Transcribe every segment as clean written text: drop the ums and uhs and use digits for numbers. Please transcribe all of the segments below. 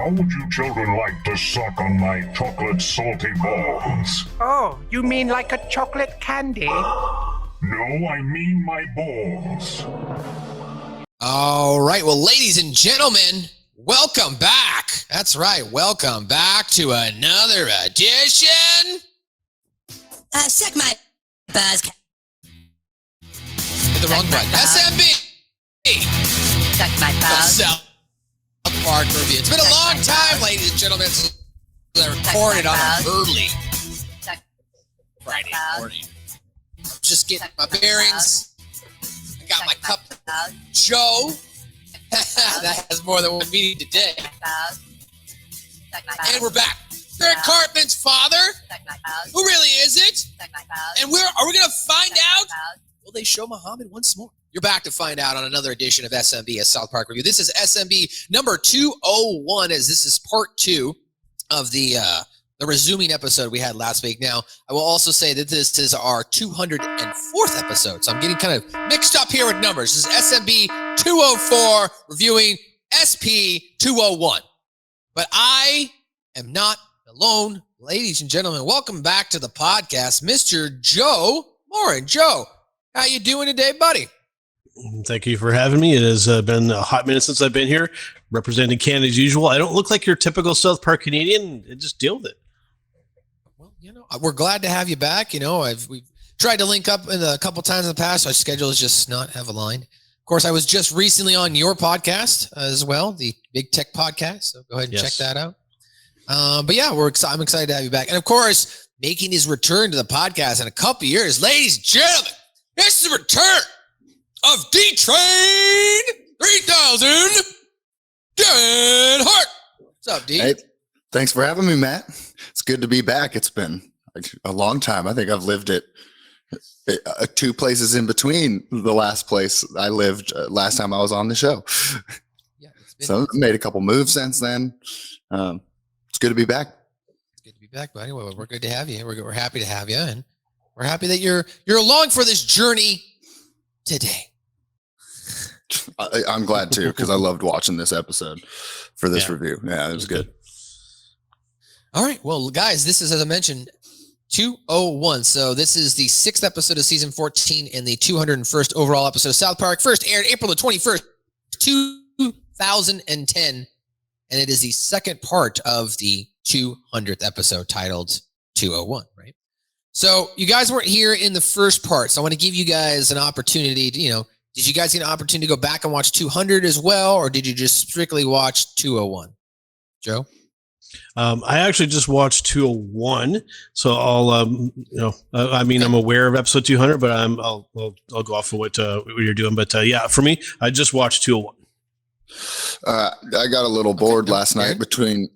How would you children like to suck on my chocolate salty balls? Oh, you mean like a chocolate candy? No, I mean my balls. All right, well, ladies and gentlemen, welcome back. That's right, welcome back to another edition. Suck my buzz. Hit the wrong button. SMB. Suck my balls. South Park review. It's been a long time, ladies and gentlemen, since I recorded on an early Friday morning. Just getting my bearings. I got my cup of Joe. That has more than one meeting today. And we're back. Eric Cartman's father. Who really is it? And are we going to find out? Will they show Muhammad once more? You're back to find out on another edition of SMB, a South Park review. This is SMB number 201, as this is part 2 of the resuming episode we had last week. Now, I will also say that this is our 204th episode, so I'm getting kind of mixed up here with numbers. This is SMB 204 reviewing SP 201. But I am not alone. Ladies and gentlemen, welcome back to the podcast, Mr. Joe Morin. Joe, how you doing today, buddy? Thank you for having me. It has been a hot minute since I've been here, representing Canada as usual. I don't look like your typical South Park Canadian. Just deal with it. Well, we're glad to have you back. We've tried to link up a couple times in the past. Our schedules just not have aligned. Of course, I was just recently on your podcast as well, the Big Tech Podcast. So go ahead and check that out. But yeah, I'm excited to have you back. And of course, making his return to the podcast in a couple years, ladies and gentlemen, it's the return of D-Train 3000, Darren Hart. What's up, D? Hey, thanks for having me, Matt. It's good to be back. It's been a long time. I think I've lived at 2 places in between the last place I lived last time I was on the show. Yeah, so I made a couple moves since then. It's good to be back. It's good to be back, buddy. Well, we're good to have you. We're happy to have you, and we're happy that you're along for this journey today. I'm glad too, because I loved watching this episode for this review. Yeah, it was good. All right. Well, guys, this is, as I mentioned, 201. So this is the 6th episode of season 14 and the 201st overall episode of South Park. First aired April the 21st, 2010. And it is the second part of the 200th episode titled 201, right? So you guys weren't here in the first part. So I want to give you guys an opportunity to, did you guys get an opportunity to go back and watch 200 as well? Or did you just strictly watch 201? Joe? I actually just watched 201. So I'll, I'm aware of episode 200, but I'll go off of what you're doing. But yeah, for me, I just watched 201. I got a little bored last night between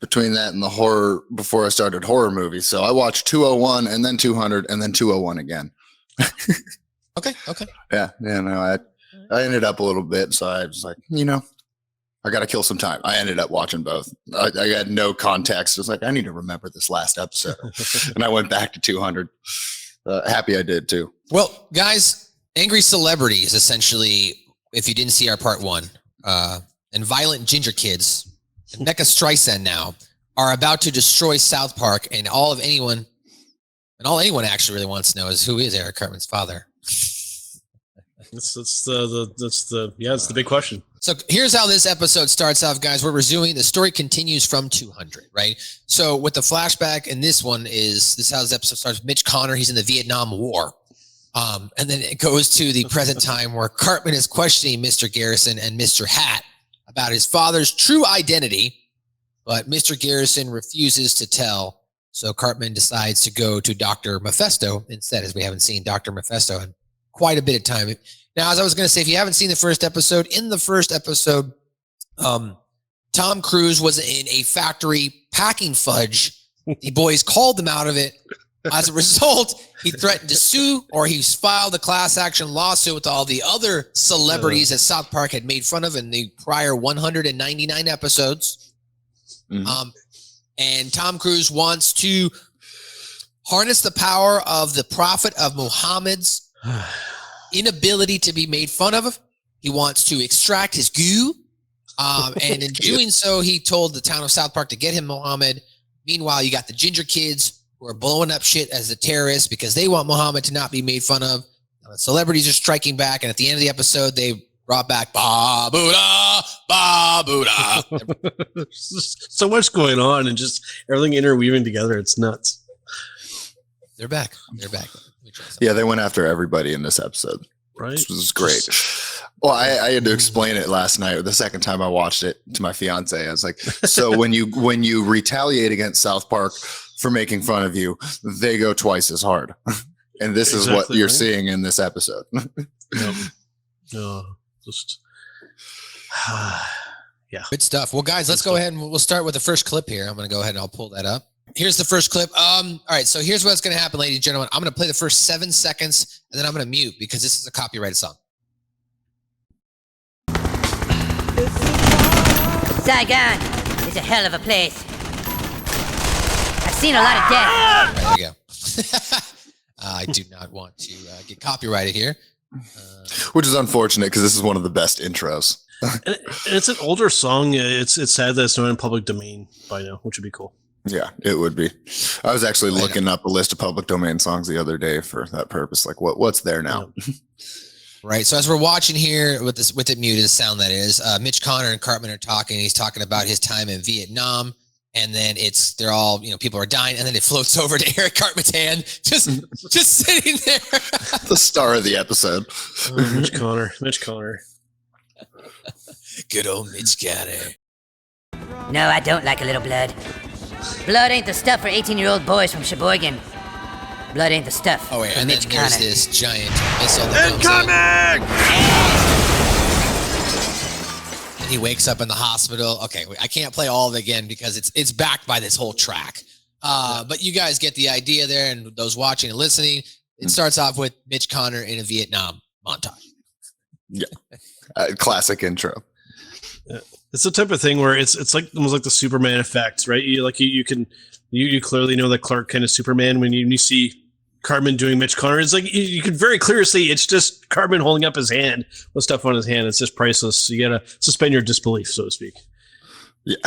that and the horror before I started horror movies. So I watched 201 and then 200 and then 201 again. Okay. Yeah. No, I ended up a little bit. So I was like, I got to kill some time. I ended up watching both. I had no context. I was like, I need to remember this last episode. And I went back to 200. Happy I did too. Well, guys, angry celebrities, essentially, if you didn't see our part 1, and violent ginger kids, and Becca Streisand now, are about to destroy South Park, and all anyone actually really wants to know is who is Eric Cartman's father. It's the big question. So here's how this episode starts off, guys. We're resuming. The story continues from 200, right? So with the flashback in this one this is how this episode starts. Mitch Connor, he's in the Vietnam War. And then it goes to the present time where Cartman is questioning Mr. Garrison and Mr. Hat about his father's true identity, but Mr. Garrison refuses to tell. So Cartman decides to go to Dr. Mephisto instead, as we haven't seen Dr. Mephisto in quite a bit of time. Now, as I was going to say, if you haven't seen the first episode, in the first episode, Tom Cruise was in a factory packing fudge. The boys called them out of it. As a result, he threatened to sue, or he's filed a class action lawsuit with all the other celebrities that South Park had made fun of in the prior 199 episodes. Mm-hmm. And Tom Cruise wants to harness the power of the Prophet of Muhammad's inability to be made fun of. He wants to extract his goo And in doing so, he told the town of South Park to get him Muhammad. Meanwhile, you got the ginger kids who are blowing up shit as the terrorists because they want Muhammad to not be made fun of. Celebrities are striking back, and at the end of the episode, they brought back Ba Buddha, Ba Buddha. So much going on and just everything interweaving together. It's nuts. They're back. They're back. Yeah, they went after everybody in this episode. Right. Which was great. Well, I had to explain it last night, or the second time I watched it, to my fiance. I was like, so when you retaliate against South Park for making fun of you, they go twice as hard. And this is what you're seeing in this episode. Yep. No, just yeah. Good stuff. Well, guys, let's go ahead and we'll start with the first clip here. I'm going to go ahead and I'll pull that up. Here's the first clip. All right, so here's what's going to happen, ladies and gentlemen. I'm going to play the first 7 seconds, and then I'm going to mute because this is a copyrighted song. Saigon is a hell of a place. I've seen a lot of death. Right, there we go. I do not want to get copyrighted here. Which is unfortunate because this is one of the best intros. And it's an older song. It's sad that it's not in public domain by now, which would be cool. Yeah, it would be. I was actually looking up a list of public domain songs the other day for that purpose. Like, what's there now? Right. So as we're watching here with it muted, the sound that is, Mitch Connor and Cartman are talking. He's talking about his time in Vietnam, and then they're all, people are dying, and then it floats over to Eric Cartman's hand, just sitting there. The star of the episode. Oh, Mitch Connor. Good old Mitch Connor. No, I don't like a little blood. Blood ain't the stuff for 18-year-old boys from Sheboygan. Blood ain't the stuff Oh, wait, for and Mitch then there's Connor. this giant missile that comes in. And he wakes up in the hospital. Okay, I can't play all of it again because it's backed by this whole track. But you guys get the idea there, and those watching and listening, it starts off with Mitch Connor in a Vietnam montage. Yeah. Classic intro. Yeah. It's the type of thing where it's like almost like the Superman effect, right? You clearly know that Clark Kent is Superman when you see Cartman doing Mitch Connor. It's like you can very clearly see it's just Cartman holding up his hand with stuff on his hand. It's just priceless. You gotta suspend your disbelief, so to speak. Yeah.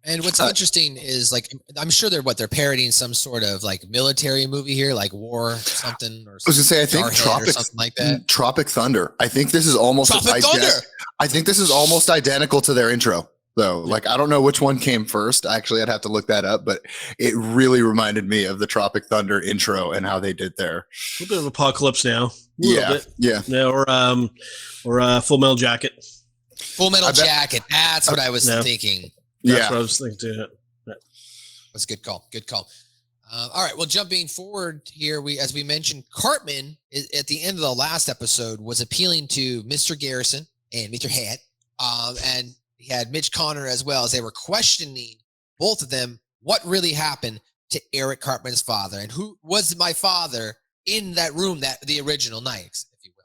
And what's interesting is, like, I'm sure they're parodying some sort of like military movie here, like War something, or I was gonna say, I think Jarhead or something like that. Tropic Thunder. I think this is almost I think this is almost identical to their intro, though. Like, I don't know which one came first. Actually, I'd have to look that up, but it really reminded me of the Tropic Thunder intro and how they did there. A little bit of Apocalypse Now. Yeah. Or Full Metal Jacket. Full Metal Jacket. That's what I was thinking. That's what I was thinking too. Yeah. That's a good call. Good call. All right. Well, jumping forward here, as we mentioned, Cartman at the end of the last episode was appealing to Mr. Garrison and Mr. Hat, and he had Mitch Connor as well, as they were questioning both of them what really happened to Eric Cartman's father and who was my father in that room the original night, if you will.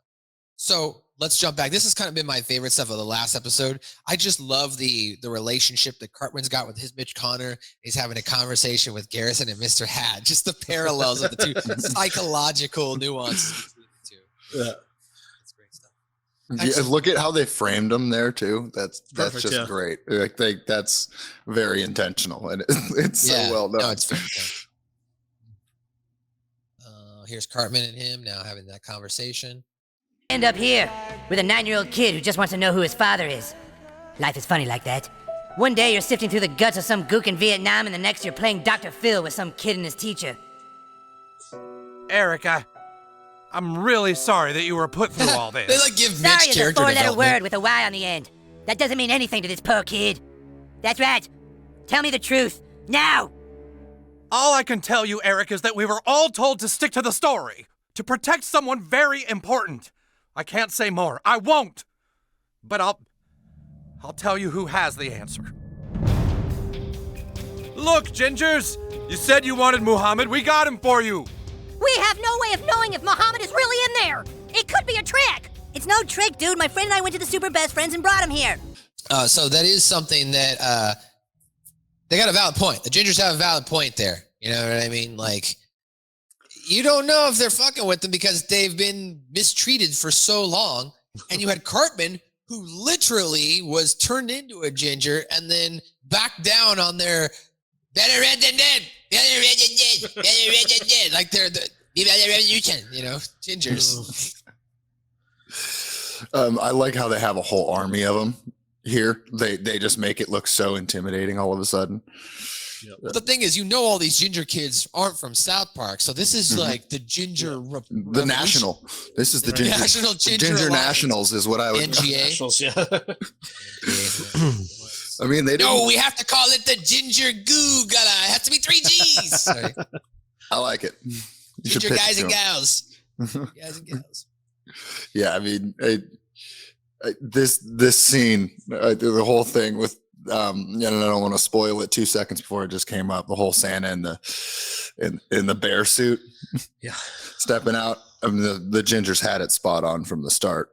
So let's jump back. This has kind of been my favorite stuff of the last episode. I just love the relationship that Cartman's got with his Mitch Connor. He's having a conversation with Garrison and Mr. Hat. Just the parallels of the two psychological nuances between the two. Yeah. That's great stuff. Yeah, look at how they framed them there too. That's Perfect, just yeah. great. Like that's very intentional, and it's so well done. No, it's very intentional. Here's Cartman and him now having that conversation. End up here with a 9-year-old kid who just wants to know who his father is. Life is funny like that. One day you're sifting through the guts of some gook in Vietnam, and the next you're playing Dr. Phil with some kid and his teacher. Eric, I'm really sorry that you were put through all this. They give Sorry Mitch is a character 4-letter development. word with a Y on the end. That doesn't mean anything to this poor kid. That's right. Tell me the truth. Now! All I can tell you, Eric, is that we were all told to stick to the story, to protect someone very important. I can't say more. I won't. But I'll tell you who has the answer. Look, Gingers, you said you wanted Muhammad. We got him for you. We have no way of knowing if Muhammad is really in there. It could be a trick. It's no trick, dude. My friend and I went to the Super Best Friends and brought him here. So that is something that they got a valid point. The Gingers have a valid point there. You know what I mean? Like, you don't know if they're fucking with them because they've been mistreated for so long. And you had Cartman, who literally was turned into a ginger and then backed down on their better red than dead, better red than dead, better red than dead, like they're the revolution, gingers. I like how they have a whole army of them here. They just make it look so intimidating all of a sudden. But the thing is, all these ginger kids aren't from South Park, so this is like the ginger, the national. This is the ginger, national ginger nationals is what I would. NGA. Nationals, yeah. I mean, they No, we have to call it the ginger goo gala. It has to be 3 G's. Sorry. I like it. You should Ginger pitch guys to and 'em. gals. Guys and gals. Yeah, I mean, this scene, the whole thing with, and I don't want to spoil it 2 seconds before it just came up. The whole Santa in the bear suit, Yeah. stepping out. I mean, the gingers had it spot on from the start.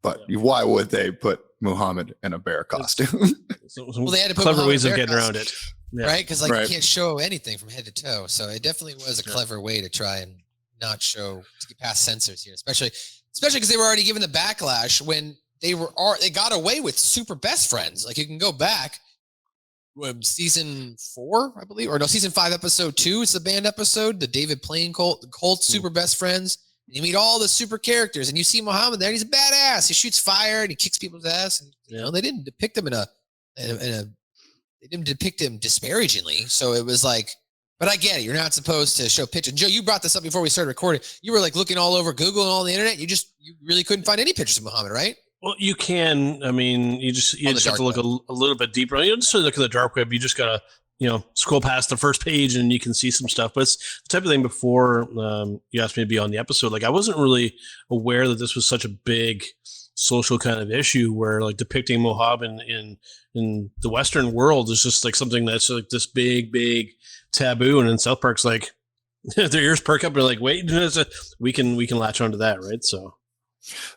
But why would they put Muhammad in a bear costume? Some Well, they had to put clever Muhammad ways of Bear getting around costume. it. Yeah. Right? Because Right. you can't show anything from head to toe. So it definitely was a clever way to try and not show to get past censors here, especially because they were already given the backlash when they got away with super best friends. Like you can go back when season 4, I believe, or no, season 5, episode 2 is the band episode, the David Plain Colt super best friends. And you meet all the super characters, and you see Muhammad there. And he's a badass. He shoots fire and he kicks people's ass. And they didn't depict him they didn't depict him disparagingly. So it was like, but I get it. You're not supposed to show pictures. Joe, you brought this up before we started recording. You were like looking all over Google and all the internet. You really couldn't find any pictures of Muhammad, right? Well, you can. I mean, you just have to look a little bit deeper. You don't just look at the dark web. You just gotta, scroll past the first page and you can see some stuff. But it's the type of thing. Before you asked me to be on the episode, like I wasn't really aware that this was such a big social kind of issue where like depicting Mohammed in the Western world is just like something that's like this big taboo. And in South Park's like their ears perk up and they're like, wait, we can latch onto that, right? So.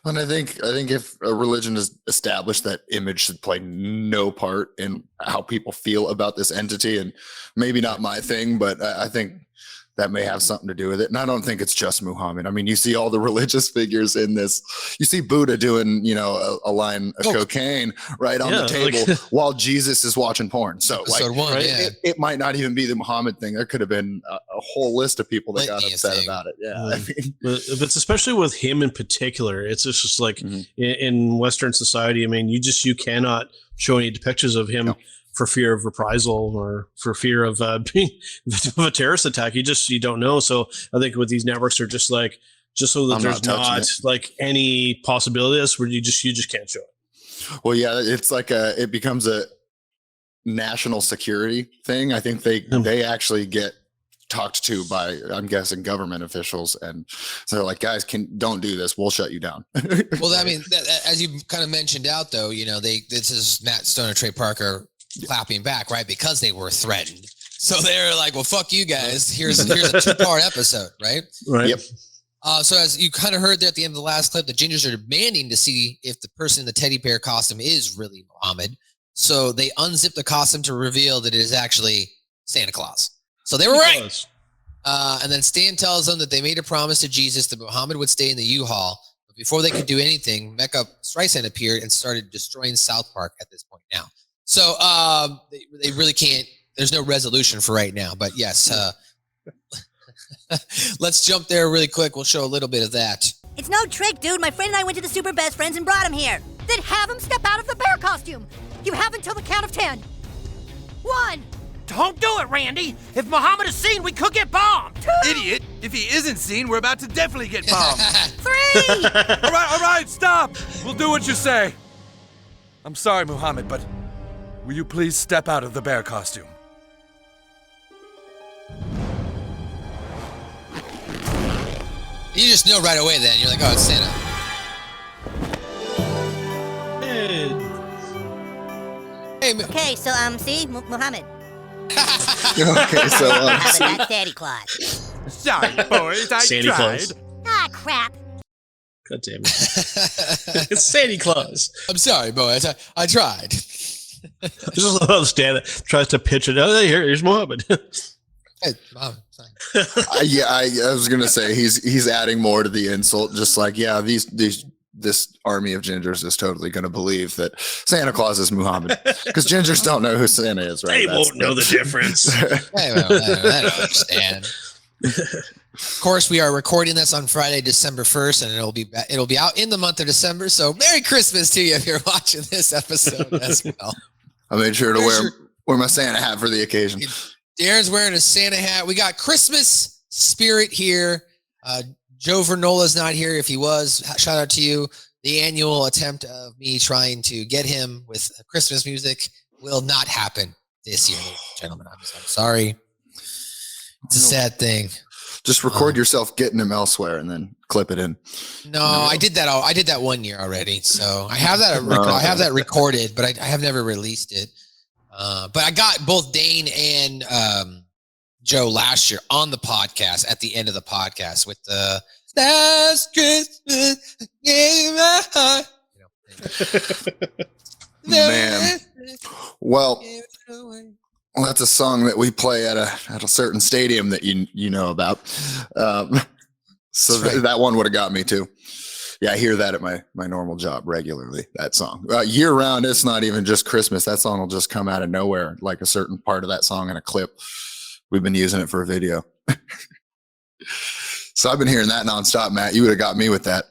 And I think if a religion is established, that image should play no part in how people feel about this entity. And maybe not my thing, but I think that may have something to do with it. And I don't think it's just Muhammad. I mean, you see all the religious figures in this. You see Buddha doing, a line of cocaine right on the table while Jesus is watching porn. So it might not even be the Muhammad thing. There could have been a whole list of people that got upset about it. Yeah. I mean, but it's especially with him in particular. It's just like in Western society, I mean, you cannot show any depictions of him. No. For fear of reprisal or for fear of being victim of a terrorist attack. You don't know. So I think with these networks are just so that there's not like any possibility of this where you just can't show it. Well, yeah, it's like it becomes a national security thing. I think they actually get talked to by, I'm guessing, government officials, and so they're like, guys, don't do this. We'll shut you down. Well, I mean, as you kind of mentioned out though, this is Matt Stone and Trey Parker clapping back, right? Because they were threatened. So they're like, well, fuck you guys. Here's a 2-part episode, right? Right. Yep. So as you kind of heard there at the end of the last clip, the gingers are demanding to see if the person in the teddy bear costume is really Muhammad. So they unzip the costume to reveal that it is actually Santa Claus. So they were right. And then Stan tells them that they made a promise to Jesus that Muhammad would stay in the U-Haul. But before they could do anything, Mecha Streisand appeared and started destroying South Park at this point now. So they really can't, there's no resolution for right now. But yes, let's jump there really quick. We'll show a little bit of that. It's no trick, dude. My friend and I went to the Super Best Friends and brought him here. Then have him step out of the bear costume. You have until the count of 10. 1. Don't do it, Randy. If Muhammad is seen, we could get bombed. 2. Idiot. If he isn't seen, we're about to definitely get bombed. 3. All right, stop. We'll do what you say. I'm sorry, Muhammad, but will you please step out of the bear costume? You just know right away then. You're like, oh, it's Santa. Hey, okay, so, see? Muhammad. Okay, so, That's Santa Claus. Sorry, boys, I Santa tried. Claus. Ah, crap. God damn it. It's Santa Claus. I'm sorry, boys. I tried. This is a little Stan that tries to pitch it. Oh, here's Muhammad. Hey, Mom, I was gonna say he's adding more to the insult. Just like, yeah, these this army of gingers is totally going to believe that Santa Claus is Muhammad, because gingers don't know who Santa is, right? They won't know the difference. They don't understand. Of course, we are recording this on Friday, December 1st, and it'll be out in the month of December. So Merry Christmas to you if you're watching this episode as well. I made sure to wear my Santa hat for the occasion. Darren's wearing a Santa hat. We got Christmas spirit here. Joe Vernola's not here. If he was, shout out to you. The annual attempt of me trying to get him with Christmas music will not happen this year, ladies and gentlemen. I'm sorry. It's a sad thing. Just record yourself getting him elsewhere and then clip it in. No, I did that. I did that 1 year already. So I have that. I have that recorded, but I have never released it. But I got both Dane and Joe last year on the podcast at the end of the podcast with the last Christmas gave my heart. Man. Well, that's a song that we play at a certain stadium that you know about. So right. That one would have got me too. Yeah, I hear that at my normal job regularly, that song. Year round, it's not even just Christmas. That song will just come out of nowhere, like a certain part of that song in a clip. We've been using it for a video. So I've been hearing that nonstop, Matt. You would have got me with that.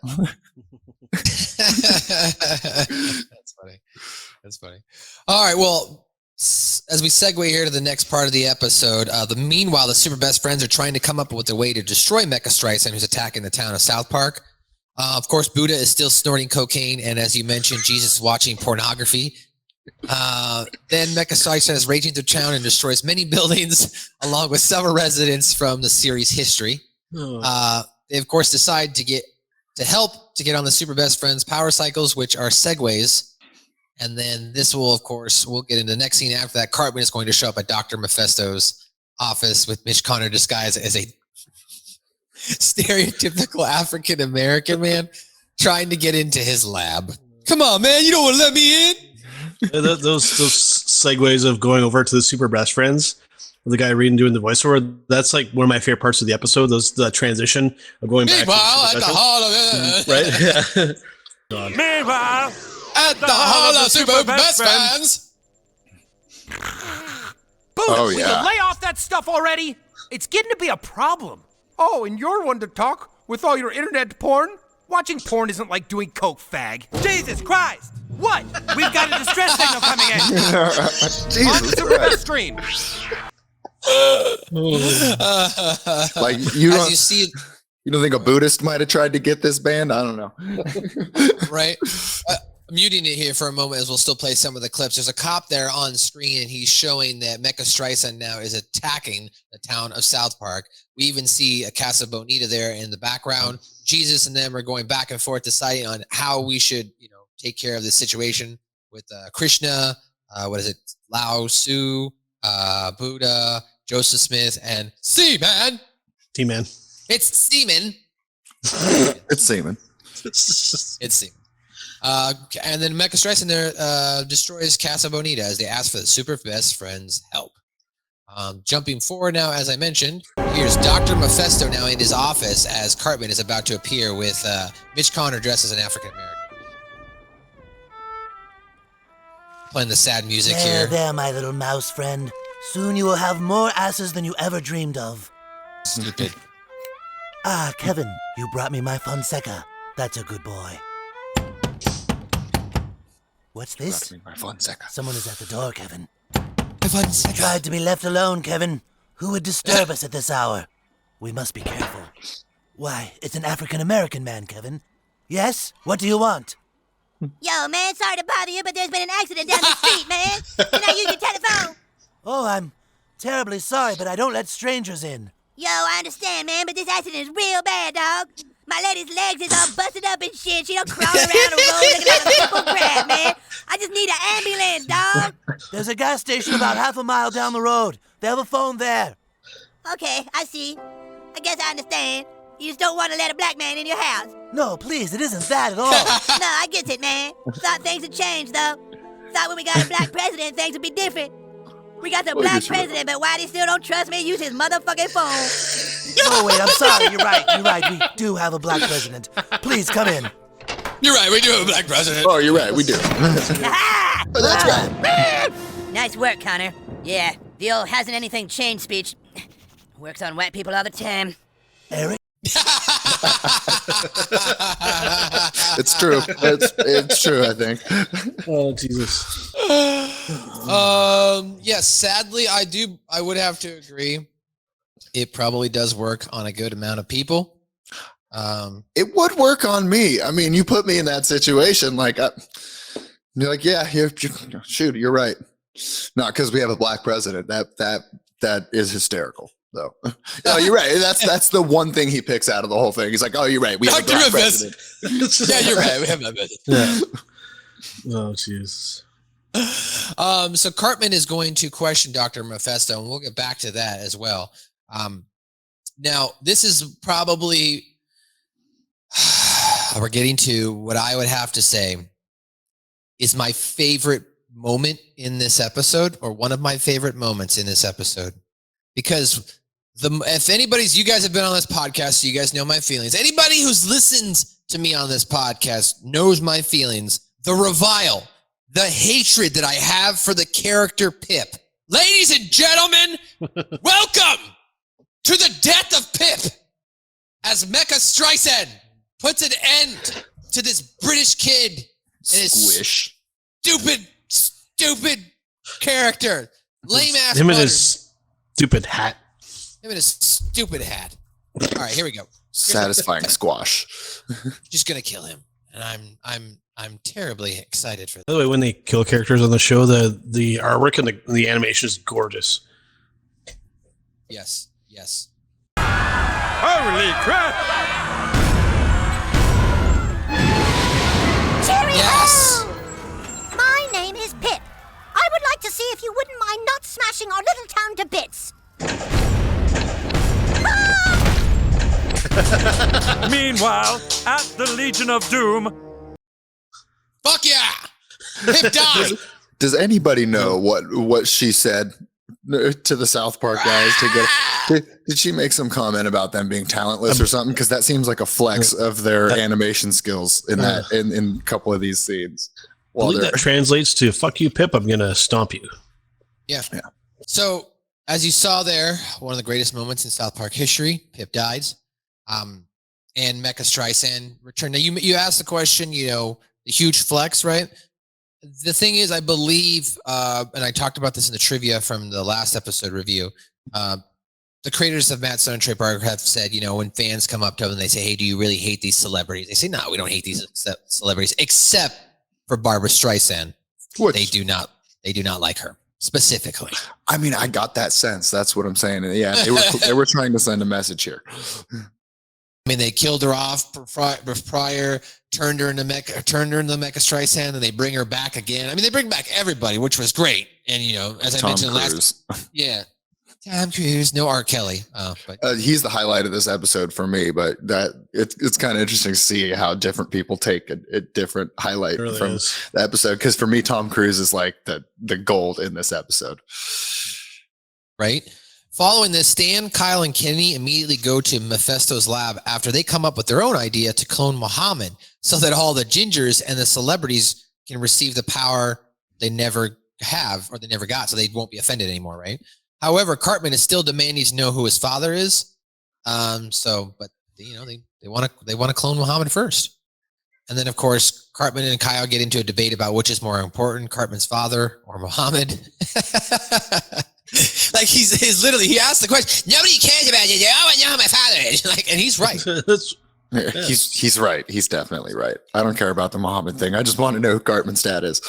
That's funny. All right, well, as we segue here to the next part of the episode, meanwhile, the Super Best Friends are trying to come up with a way to destroy Mecha Streisand, who's attacking the town of South Park. Of course, Buddha is still snorting cocaine, and as you mentioned, Jesus is watching pornography. Then Mecha Streisand is raging through town and destroys many buildings, along with several residents from the series' history. They, of course, decide to help to get on the Super Best Friends power cycles, which are segways. And then this will, of course, we'll get into the next scene after that. Cartman is going to show up at Dr. Mephisto's office with Mitch Connor disguised as a stereotypical African-American man trying to get into his lab. Come on, man. You don't want to let me in? Those segues of going over to the Super Best Friends, the guy reading doing the voiceover, that's like one of my favorite parts of the episode. The transition of going back. Meanwhile, at the Hall of right. Yeah. Meanwhile, at the Hall of Super Best Friends. Buddha, Oh, will you yeah. lay off that stuff already? It's getting to be a problem. Oh, and you're one to talk with all your internet porn? Watching porn isn't like doing coke, fag. Jesus Christ! What? We've got a distress signal coming in. On the Super Best stream. Like you As don't, you see, you don't think a Buddhist might have tried to get this band? I don't know. right? I'm muting it here for a moment as we'll still play some of the clips. There's a cop there on screen, and he's showing that Mecha Streisand now is attacking the town of South Park. We even see a Casa Bonita there in the background. Jesus and them are going back and forth deciding on how we should, take care of this situation with Krishna, Lao Tzu, Buddha, Joseph Smith, and Seaman. T-Man. It's Seaman. It's semen. It's Seaman. And then Mecha Streisand there destroys Casa Bonita as they ask for the Super Best Friends' help. Jumping forward now, as I mentioned, here's Dr. Mephisto now in his office as Cartman is about to appear with Mitch Connor dressed as an African-American. Playing the sad music here. There, my little mouse friend. Soon you will have more asses than you ever dreamed of. Stupid. Ah, Kevin, you brought me my Fonseca. That's a good boy. What's this? My Fonseca. Someone is at the door, Kevin. Fonseca. Tried to be left alone, Kevin. Who would disturb us at this hour? We must be careful. Why, it's an African-American man, Kevin. Yes? What do you want? Yo, man, sorry to bother you, but there's been an accident down the street, man. Can I use your telephone? Oh, I'm terribly sorry, but I don't let strangers in. Yo, I understand, man, but this accident is real bad, dog. My lady's legs is all busted up and shit. She don't crawl around the road looking like a triple crab, man. I just need an ambulance, dog. There's a gas station about half a mile down the road. They have a phone there. Okay, I see. I guess I understand. You just don't want to let a black man in your house. No, please, it isn't that at all. No, I get it, man. Thought things had changed, though. Thought when we got a black president, things would be different. We got the black president, but why they still don't trust me? Use his motherfucking phone. Oh, wait, I'm sorry. You're right. We do have a black president. Please, come in. You're right. We do have a black president. Oh, you're right. We do. Oh, that's right. Nice work, Connor. Yeah, the old hasn't anything changed speech works on white people all the time. Eric? It's true. It's true, I think. Oh, Jesus. Yes, sadly, I would have to agree. It probably does work on a good amount of people. It would work on me. I mean, you put me in that situation. Like, you're like, yeah, shoot, you're right. Not because we have a black president. That is hysterical, though. No, you're right. That's the one thing he picks out of the whole thing. He's like, oh, you're right. We have a black president. Yeah, you're right. We have a president. Yeah. Oh, jeez. So Cartman is going to question Dr. Mephisto, and we'll get back to that as well. Now, this is probably we're getting to what I would have to say is my favorite moment in this episode, or one of my favorite moments in this episode, because if anybody's, you guys have been on this podcast, so you guys know my feelings. Anybody who's listened to me on this podcast knows my feelings. The revile, the hatred that I have for the character Pip. Ladies and gentlemen, welcome to the death of Pip, as Mecha Streisand puts an end to this British kid and his Squish. stupid character. Lame ass. Him and his stupid hat. Him and his stupid hat. All right, here we go. Satisfying squash. Just gonna kill him, and I'm terribly excited for that. By the way, when they kill characters on the show, the artwork and the animation is gorgeous. Yes. Holy crap! Cheerio! Yes. My name is Pip. I would like to see if you wouldn't mind not smashing our little town to bits. Meanwhile, at the Legion of Doom, Fuck yeah! Pip died. Does anybody know what she said to the South Park guys to get? Did she make some comment about them being talentless or something? Because that seems like a flex of their animation skills in a couple of these scenes. I believe that translates to "fuck you, Pip. I'm gonna stomp you." Yeah. So, as you saw there, one of the greatest moments in South Park history, Pip dies. And Mecha Streisand returned. Now, you asked the question, the huge flex, right? The thing is, I believe, and I talked about this in the trivia from the last episode review, the creators of Matt Stone and Trey Parker have said, when fans come up to them and they say, hey, do you really hate these celebrities? They say, no, we don't hate these celebrities, except for Barbara Streisand. They do not like her specifically. I mean, I got that sense. That's what I'm saying. Yeah, they were trying to send a message here. I mean, they killed her off prior, turned her into Mecha Streisand, and they bring her back again. I mean, they bring back everybody, which was great. And as I mentioned last, Tom Cruise, no R. Kelly. But he's the highlight of this episode for me. But it's kind of interesting to see how different people take a different highlight really from the episode. Because for me, Tom Cruise is like the gold in this episode. Right. Following this, Stan, Kyle, and Kenny immediately go to Mephisto's lab after they come up with their own idea to clone Muhammad so that all the gingers and the celebrities can receive the power they never have or they never got, so they won't be offended anymore, right? However, Cartman is still demanding to know who his father is. But they want to clone Muhammad first. And then, of course, Cartman and Kyle get into a debate about which is more important, Cartman's father or Muhammad. Like he's literally, he asked the question, nobody cares about you. Oh, I know who my father is. And he's right. He's right. He's definitely right. I don't care about the Muhammad thing. I just want to know who Cartman's dad is.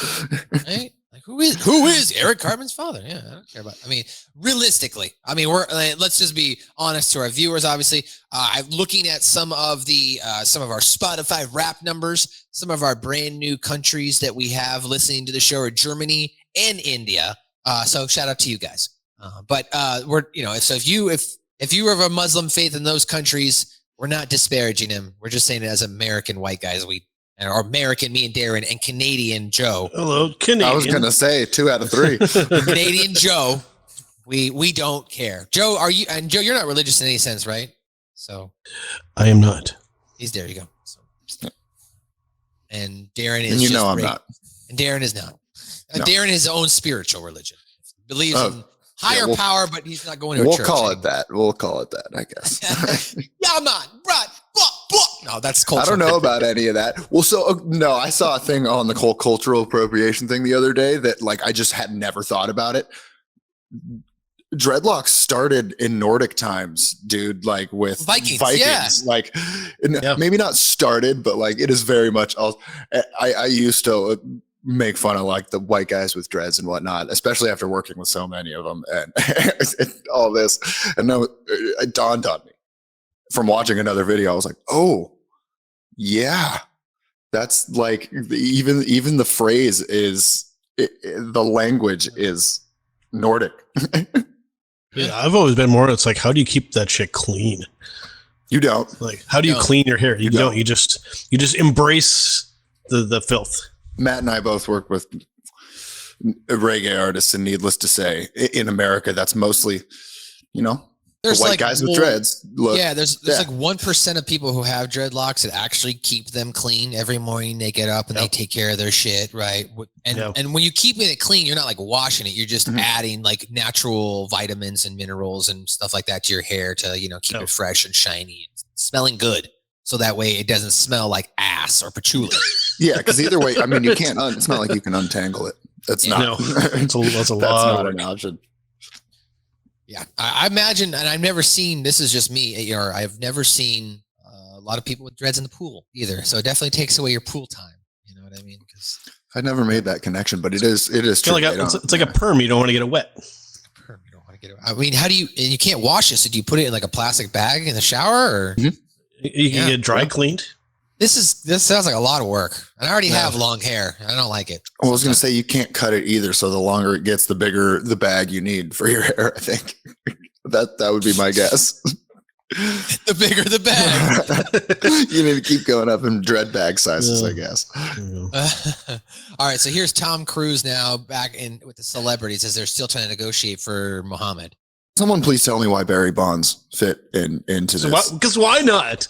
Right? Like who is Eric Cartman's father? Yeah, I don't care about. I mean, realistically, let's just be honest to our viewers. Obviously, I'm looking at some of our Spotify rap numbers. Some of our brand new countries that we have listening to the show are Germany and India. So shout out to you guys. So if you are of a Muslim faith in those countries, we're not disparaging them. We're just saying it as American white guys. Or American, me and Darren, and Canadian Joe. Hello, Canadian. I was gonna say 2 out of 3. Canadian Joe. We don't care. Joe, Joe, you're not religious in any sense, right? So I am not. There you go. So. and Darren is. And you just know I'm not. And Darren is not. No. Darren has his own spiritual religion. Believes in higher power, but he's not going to a church. We'll call it that. We'll call it that, I guess. Yeah, man. Right. No, that's cultural. I don't know about any of that. Well, so no, I saw a thing on the whole cultural appropriation thing the other day that like I just had never thought about it. Dreadlocks started in Nordic times, dude, like with Vikings. Yeah. Like maybe not started, but like it is very much I used to make fun of like the white guys with dreads and whatnot, especially after working with so many of them and all this. And now it dawned on me from watching another video. I was like, oh yeah, that's like even the phrase is the language is Nordic. Yeah, I've always been more. It's like, how do you keep that shit clean? You don't. Like, how do you clean your hair? You don't. You just embrace the filth. Matt and I both work with reggae artists, and needless to say, in America, that's mostly, there's white guys with dreads. Look, there's like 1% of people who have dreadlocks that actually keep them clean every morning. They get up and they take care of their shit, right? And when you keeping it clean, you're not like washing it. You're just adding like natural vitamins and minerals and stuff like that to your hair to keep it fresh and shiny and smelling good. So that way it doesn't smell like ass or patchouli. Yeah, because either way, I mean, you can't. It's not like you can untangle it. That's not. No, that's a lot. That's not an option. Yeah, I imagine, and I've never seen. This is just me. I've never seen a lot of people with dreads in the pool either. So it definitely takes away your pool time. You know what I mean? Because I never made that connection, but it is true. Like it's like a perm. You don't want to get it wet. Perm. You don't want to get it. I mean, how do you? And you can't wash it. So do you put it in like a plastic bag in the shower, or you can get dry cleaned? This sounds like a lot of work. And I already have long hair. I don't like it. Well, I was going to say you can't cut it either. So the longer it gets, the bigger the bag you need for your hair. I think that would be my guess. The bigger the bag. You need to keep going up in dread bag sizes, I guess. All right. So here's Tom Cruise now back in with the celebrities as they're still trying to negotiate for Muhammad. Someone please tell me why Barry Bonds fit into this. Because why not?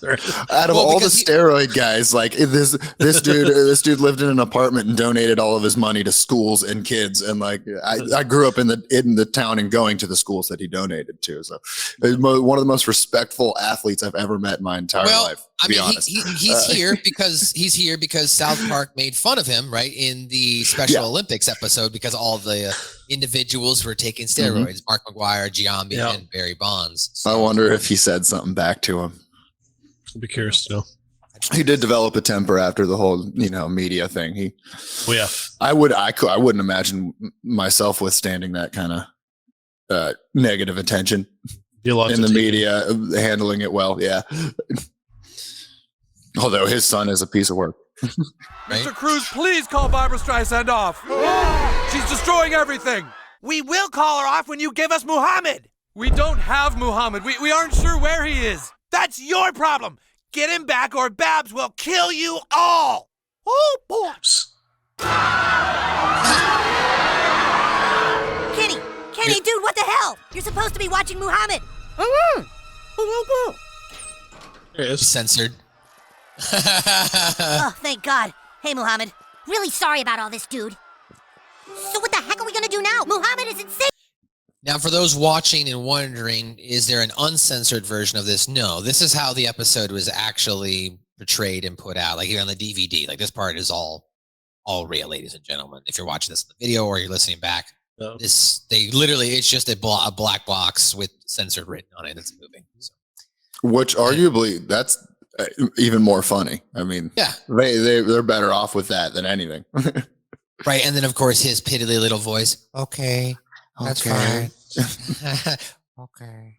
Out of all the steroid guys, like this dude lived in an apartment and donated all of his money to schools and kids. And like I grew up in the town and going to the schools that he donated to. So one of the most respectful athletes I've ever met in my entire life. To be honest. He's here because South Park made fun of him, right, in the Special Olympics episode because all the individuals were taking steroids. Mark McGuire, Giambi, and Barry Bonds. So, I wonder if he said something back to him. I'll be curious to know. He did develop a temper after the whole, media thing. I wouldn't imagine myself withstanding that kind of negative attention in the media, handling it well. Yeah. Although his son is a piece of work. Right? Mr. Cruz, please call Barbara Streisand off. She's destroying everything. We will call her off when you give us Muhammad. We don't have Muhammad. We aren't sure where he is. That's your problem. Get him back or Babs will kill you all. Oh, boy. Kenny, dude, what the hell? You're supposed to be watching Muhammad. It's censored. Oh, thank God. Hey, Muhammad. Really sorry about all this, dude. So what the heck are we gonna do now? Muhammad is insane. Now, for those watching and wondering, is there an uncensored version of this? No, this is how the episode was actually portrayed and put out. Like here on the DVD, like this part is all real, ladies and gentlemen. If you're watching this in the video or you're listening back, it's just a black box with censored written on it. That's moving. So. Which arguably that's even more funny. I mean, they're better off with that than anything. Right. And then of course his piddly little voice. Okay. That's fine. Okay.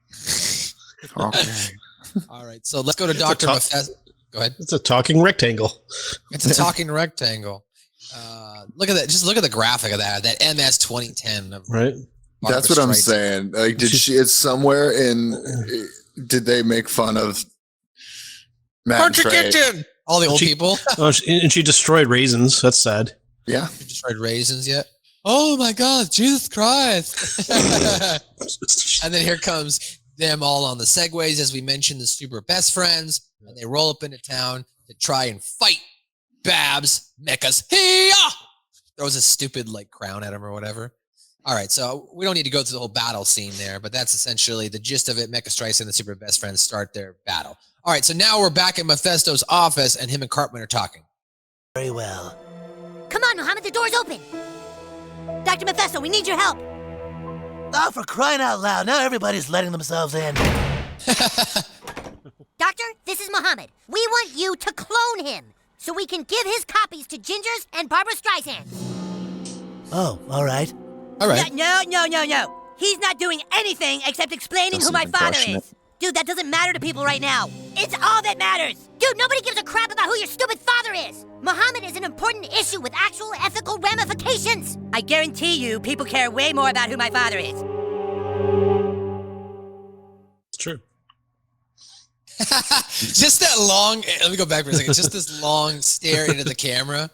All right. So let's go to Dr. Mephes. Go ahead. It's a talking rectangle. It's a talking rectangle. Look at that. Just look at the graphic of that MS 2010. Right. That's what I'm saying. Like, it's somewhere in, did they make fun of Matt and Trey? All the old people. And she destroyed raisins. That's sad. Yeah. She destroyed raisins yet? Oh my God, Jesus Christ. And then here comes them all on the segways, as we mentioned, the super best friends, and they roll up into town to try and fight Babs, Mechas, Hiya! Throws a stupid like crown at him or whatever. All right, so we don't need to go through the whole battle scene there, but that's essentially the gist of it. Mecha Strice and the Super Best Friends start their battle. All right, so now we're back at Mephisto's office, and him and Cartman are talking. Very well. Come on, Muhammad, the door's open. Dr. Mephisto, we need your help. Oh, for crying out loud, now everybody's letting themselves in. Doctor, this is Muhammad. We want you to clone him so we can give his copies to Ginger's and Barbara Streisand. Oh, all right. All right. No. He's not doing anything except explaining who my father is. Dude, that doesn't matter to people right now. It's all that matters. Dude, nobody gives a crap about who your stupid father is. Muhammad is an important issue with actual ethical ramifications. I guarantee you, people care way more about who my father is. It's true. Just that long, let me go back for a second. Just this long stare into the camera.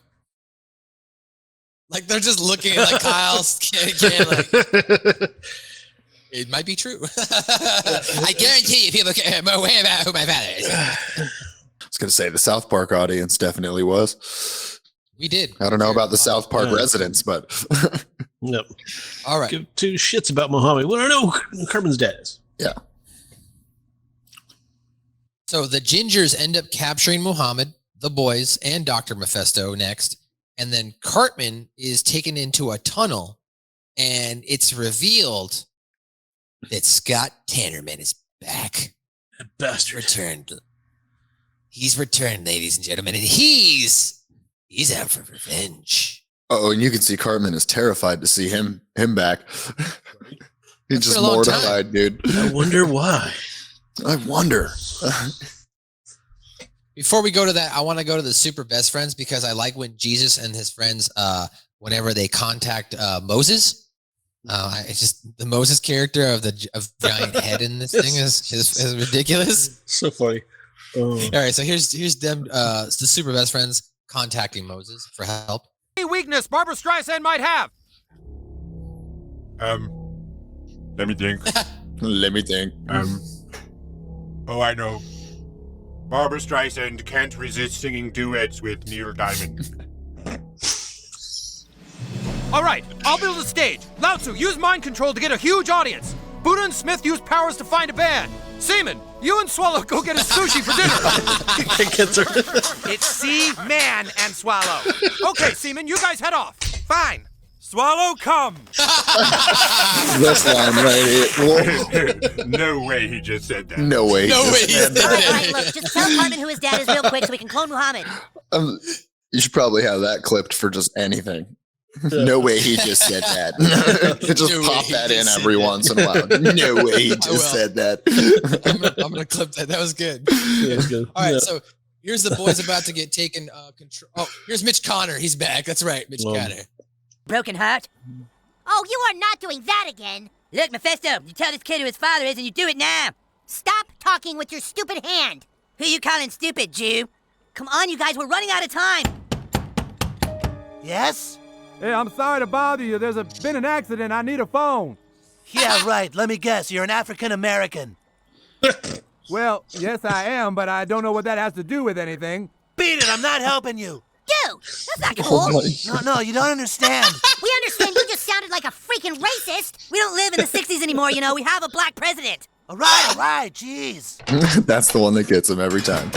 Like they're just looking at like Kyle's like, it might be true. I guarantee you people care way about who my father is. I was going to say the South Park audience definitely was. We did. I don't know about the South Park residents, but. Yep. All right. Give two shits about Muhammad. We don't know who Cartman's dad is. Yeah. So the Gingers end up capturing Muhammad, the boys, and Dr. Mephisto next. And then Cartman is taken into a tunnel, and it's revealed that Scott Tannerman is back. That bastard. Returned. He's returned, ladies and gentlemen, and he's out for revenge. Oh, and you can see Cartman is terrified to see him back. He's That's just been a long mortified, dude. I wonder why. I wonder. Before we go to that, I want to go to the Super Best Friends because I like when Jesus and his friends, whenever they contact Moses, it's just the Moses character of giant head in this thing is ridiculous. So funny. Oh. All right, so here's them, the Super Best Friends contacting Moses for help. Any weakness Barbara Streisand might have? Let me think. Let me think. Oh, I know. Barbara Streisand can't resist singing duets with Neil Diamond. All right, I'll build a stage. Lao Tzu, use mind control to get a huge audience. Buddha and Smith use powers to find a band. Seaman, you and Swallow go get us sushi for dinner. It's Seaman and Swallow. Okay, Seaman, you guys head off. Fine. Swallow, come. This line right here. No way he just said that. No way. No way. All right, look, just tell Cartman who his dad is real quick so we can clone Muhammad. You should probably have that clipped for just anything. No way he just said that. Just No pop way he that in just every said once in a while. No way he just said that. I'm gonna clip that. That was good. Yeah, it's good. All right, Yeah. so here's the boys about to get taken control. Oh, here's Mitch Connor. He's back. That's right, Mitch Connor. Broken heart? Oh, you are not doing that again. Look, Mephisto, you tell this kid who his father is and you do it now. Stop talking with your stupid hand. Who you calling stupid, Jew? Come on, you guys, we're running out of time. Yes? Hey, I'm sorry to bother you. There's been an accident. I need a phone. Yeah, right. Let me guess. You're an African-American. Well, yes, I am, but I don't know what that has to do with anything. Beat it. I'm not helping you. Dude, that's not cool. No, you don't understand. We understand you just sounded like a freaking racist. We don't live in the 60s anymore, you know. We have a black president. All right. Jeez. That's the one that gets him every time.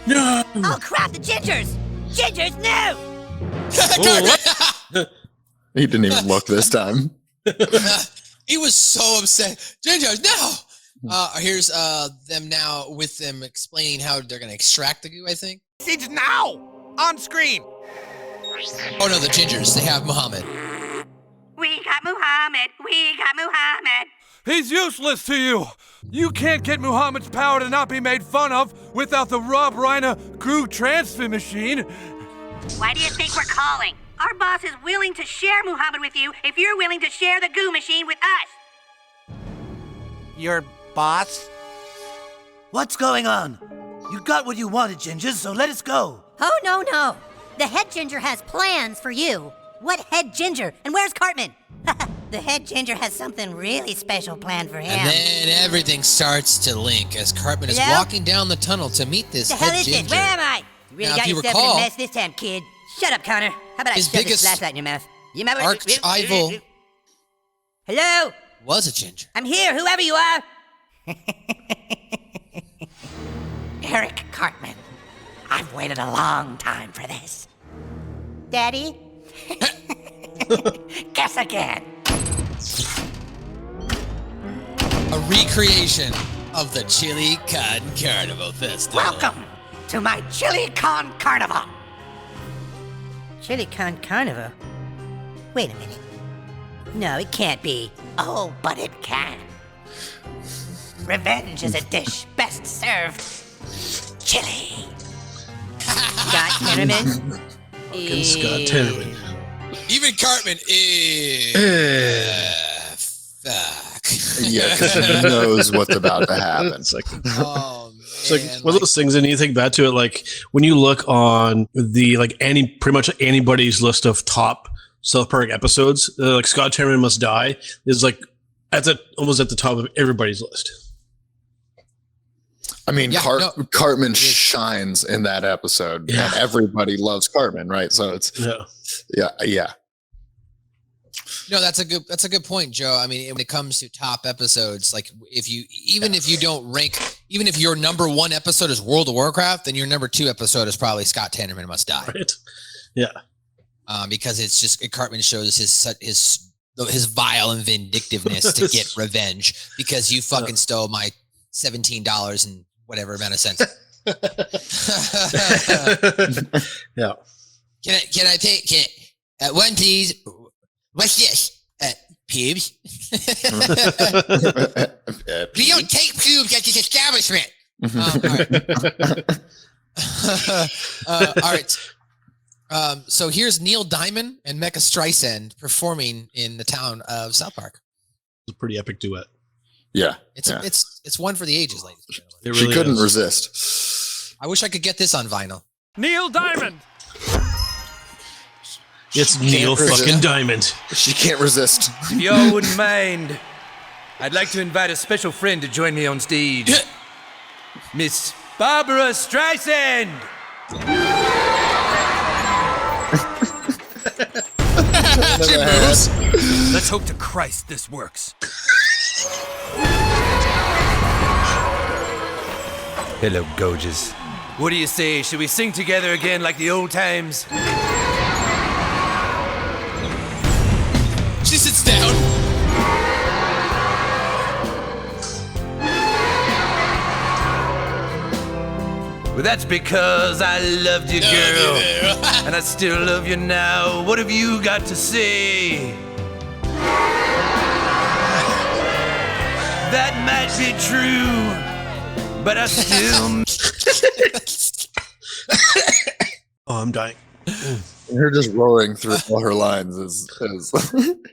No. Oh, crap, the Gingers. Gingers, no. He didn't even look this time. He was so upset. Ginger, no! Here's them now with them explaining how they're going to extract the goo, I think. Siege now! On screen! Oh, no, the Gingers. They have Muhammad. We got Muhammad. We got Muhammad. He's useless to you! You can't get Muhammad's power to not be made fun of without the Rob Reiner crew transfer machine. Why do you think we're calling? Our boss is willing to share Muhammad with you if you're willing to share the goo machine with us. Your boss? What's going on? You got what you wanted, Ginger, so let us go. Oh, no. The head ginger has plans for you. What head ginger? And where's Cartman? The head ginger has something really special planned for him. And then everything starts to link as Cartman is Hello? walking down the tunnel to meet this The hell head is ginger. this? Where am I? You really Now, got if you yourself recall, in a mess this time, kid. Shut up, Connor. How about I his shove this biggest flashlight in your mouth? You might arch-rival Hello? was a ginger. I'm here, whoever you are. Eric Cartman. I've waited a long time for this. Daddy? Guess again. A recreation of the Chili Con Carnival Festival. Welcome to my Chili Con Carnival. Chili Con Carnival? Wait a minute. No, it can't be. Oh, but it can. Revenge is a dish best served. Chili. Scott Tenorman? Fucking Scott Tenorman. Even Cartman fuck. Yeah, because he knows what's about to happen. It's like, Oh, man. it's like one of those things, and you think back to it, like when you look on the pretty much anybody's list of top South Park episodes, like Scott Tenorman Must Die is like almost at the top of everybody's list. I mean, Yeah, Cartman shines in that episode, Yeah. and everybody loves Cartman, right? So it's yeah. No, that's a good point, Joe. I mean, when it comes to top episodes, like if you don't rank, even if your number one episode is World of Warcraft, then your number two episode is probably Scott Tenorman Must Die. Right? Yeah. Because it's just Cartman shows his vile and vindictiveness to get revenge because you fucking stole my $17 and whatever amount of cents. Yeah. Can I take one, please? What's this? Pubes? We don't take pubes at this establishment. All right. So here's Neil Diamond and Mecha Streisand performing in the town of South Park. It's a pretty epic duet. Yeah. It's one for the ages, ladies and gentlemen. It really She couldn't is. resist. I wish I could get this on vinyl. Neil Diamond. It's Neil resist. fucking Diamond. She can't resist. If y'all wouldn't mind, I'd like to invite a special friend to join me on stage. Miss Barbara Streisand! Let's hope to Christ this works. Hello, Gorgeous. What do you say? Should we sing together again like the old times? She sits down. Well, that's because I loved you, girl. And I still love you now. What have you got to say? That might be true, but I still... Oh, I'm dying. Her just roaring through all her lines is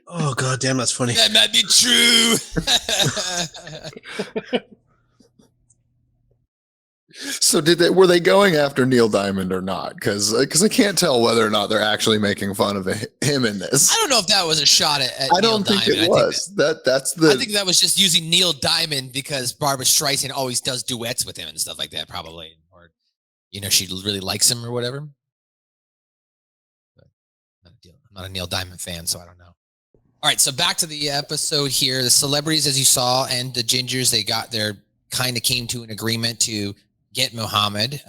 Oh, god damn, that's funny. That might be true. So were they going after Neil Diamond or not? Because I can't tell whether or not they're actually making fun of him in this. I don't know if that was a shot at I don't Neil think Diamond. it was. That's the. I think that was just using Neil Diamond because Barbara Streisand always does duets with him and stuff like that, probably. Or, she really likes him or whatever. But I'm not a Neil Diamond fan, so I don't know. All right, so back to the episode here. The celebrities, as you saw, and the Gingers, they kind of came to an agreement to get Muhammad.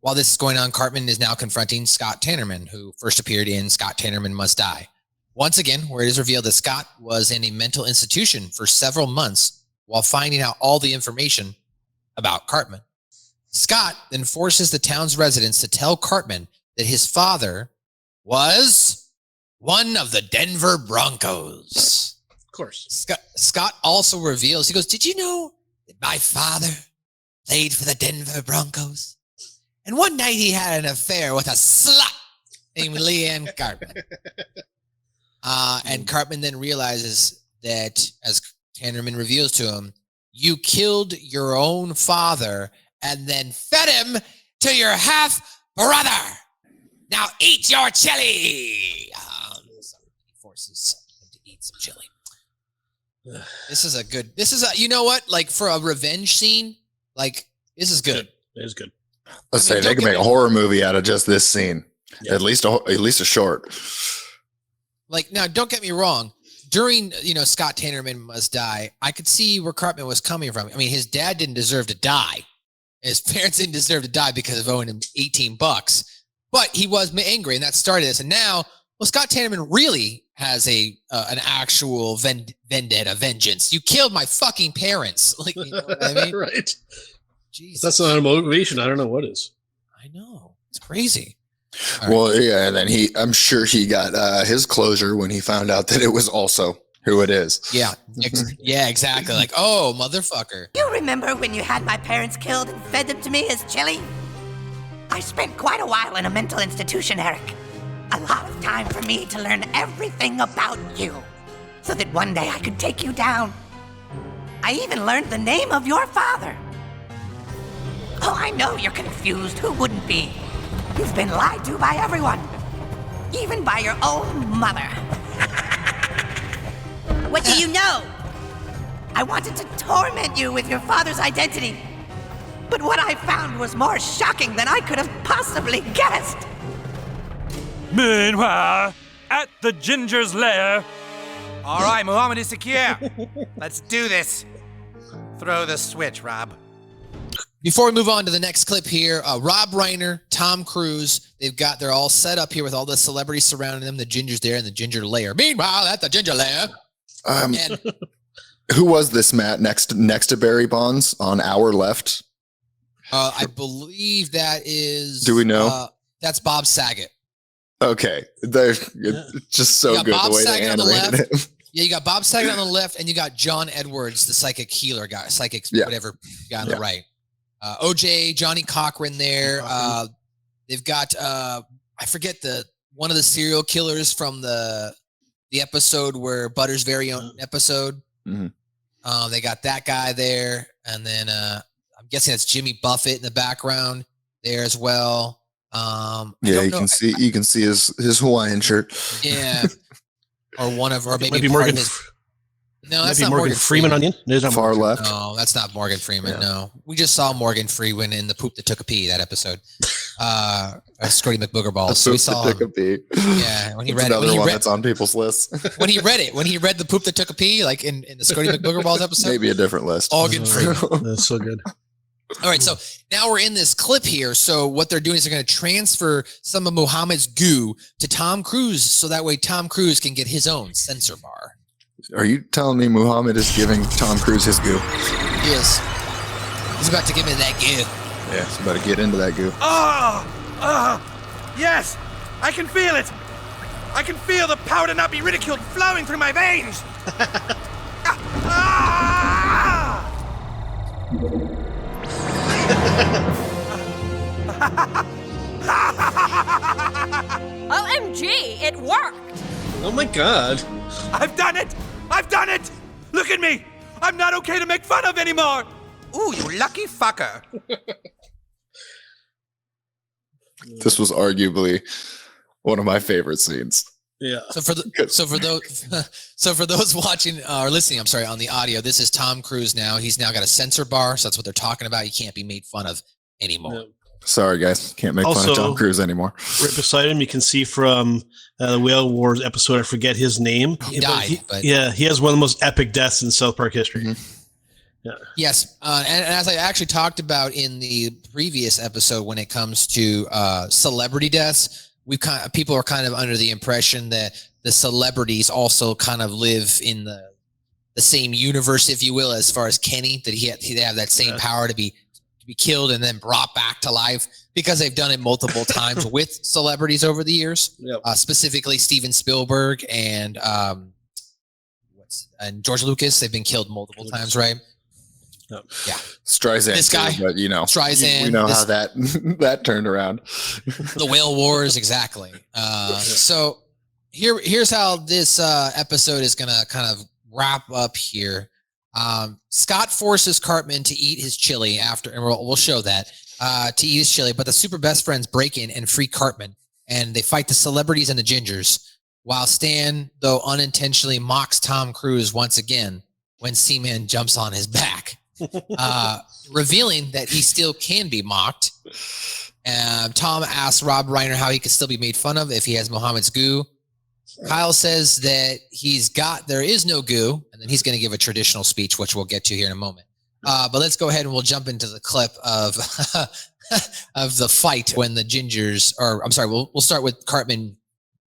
While this is going on, Cartman is now confronting Scott Tenorman, who first appeared in Scott Tenorman Must Die. Once again, where it is revealed that Scott was in a mental institution for several months while finding out all the information about Cartman. Scott then forces the town's residents to tell Cartman that his father was one of the Denver Broncos. Of course. Scott also reveals, he goes, "Did you know that my father played for the Denver Broncos? And one night he had an affair with a slut named Leanne Cartman." And Cartman then realizes that, as Tenorman reveals to him, you killed your own father and then fed him to your half-brother. Now eat your chili. So he forces him to eat some chili. This is you know what? Like for a revenge scene, like this is good. It is good. Let's say they can make a horror movie out of just this scene. Yeah. At least a short. Like now, don't get me wrong. During Scott Tannerman Must Die, I could see where Cartman was coming from. I mean, his dad didn't deserve to die. His parents didn't deserve to die because of owing him $18. But he was angry, and that started this. And now, Scott Tannerman really has an actual vendetta, vengeance. You killed my fucking parents. Like, you know what I mean? Right. Jesus. That's not a motivation. I don't know what is. I know. It's crazy. Well, yeah, and then I'm sure he got his closure when he found out that it was also who it is. Yeah. Yeah, exactly. Like, oh, motherfucker. You remember when you had my parents killed and fed them to me as chili? I spent quite a while in a mental institution, Eric. A lot of time for me to learn everything about you, so that one day I could take you down. I even learned the name of your father. Oh, I know you're confused. Who wouldn't be? You've been lied to by everyone, even by your own mother. What do you know? I wanted to torment you with your father's identity, but what I found was more shocking than I could have possibly guessed. Meanwhile, at the Ginger's lair. All right, Muhammad is secure. Let's do this. Throw the switch, Rob. Before we move on to the next clip here, Rob Reiner, Tom Cruise, they're all set up here with all the celebrities surrounding them. The Ginger's there in the Ginger lair. Meanwhile, at the Ginger lair. Who was this, Matt, next to Barry Bonds on Our Left? I believe that is... Do we know? That's Bob Saget. Okay. They're just so good Bob the way Saget they animated it. Yeah, you got Bob Saget on the left, and you got John Edwards, the psychic healer guy, whatever guy on the right. OJ, Johnny Cochran there. They've got I forget one of the serial killers from the episode where Butter's very own episode. Mm-hmm. They got that guy there, and then I'm guessing that's Jimmy Buffett in the background there as well. You can see his Hawaiian shirt. Yeah. Or maybe Morgan. No, that's not Morgan Freeman on the far left. No, that's not Morgan Freeman. Yeah. No, we just saw Morgan Freeman in the Poop That Took a Pee, that episode. Scotty McBoogerballs. So we saw Took a pee. Yeah, when he read it. That's on people's list. when he read the Poop That Took a Pee, like in the Scotty McBoogerballs episode. Maybe a different list. Morgan Freeman. That's so good. All right, so now we're in this clip here. So what they're doing is they're going to transfer some of Muhammad's goo to Tom Cruise, so that way Tom Cruise can get his own censor bar. Are you telling me Muhammad is giving Tom Cruise his goo? He is. He's about to give me that goo. Yeah, he's about to get into that goo. Yes, I can feel it. I can feel the power to not be ridiculed flowing through my veins. OMG, it worked! Oh my God. I've done it! I've done it! Look at me! I'm not okay to make fun of anymore! Ooh, you lucky fucker. This was arguably one of my favorite scenes. Yeah. So for those watching or listening, I'm sorry, on the audio, this is Tom Cruise now. He's now got a censor bar, so that's what they're talking about. He can't be made fun of anymore. No. Sorry, guys. Can't make fun of Tom Cruise anymore. Right beside him, you can see from the Whale Wars episode, I forget his name. He died. He has one of the most epic deaths in South Park history. Mm-hmm. Yeah. Yes, and as I actually talked about in the previous episode, when it comes to celebrity deaths, people are kind of under the impression that the celebrities also kind of live in the same universe, if you will, as far as Kenny, that they have that same power to be killed and then brought back to life, because they've done it multiple times with celebrities over the years. Yep. Specifically Steven Spielberg and George Lucas. They've been killed multiple times, right? Yep. Yeah. Streisand, this guy, too, but Streisand, we know how that turned around. The Whale Wars, exactly. So here's how this episode is gonna kind of wrap up here. Scott forces Cartman to eat his chili after, and we'll show that, to eat his chili, but the super best friends break in and free Cartman, and they fight the celebrities and the Gingers, while Stan, though unintentionally, mocks Tom Cruise once again when Seaman jumps on his back, revealing that he still can be mocked. Tom asks Rob Reiner how he could still be made fun of if he has Muhammad's goo. Kyle says that there is no goo, and then he's going to give a traditional speech, which we'll get to here in a moment. But let's go ahead and we'll jump into the clip of of the fight when the Gingers, we'll start with Cartman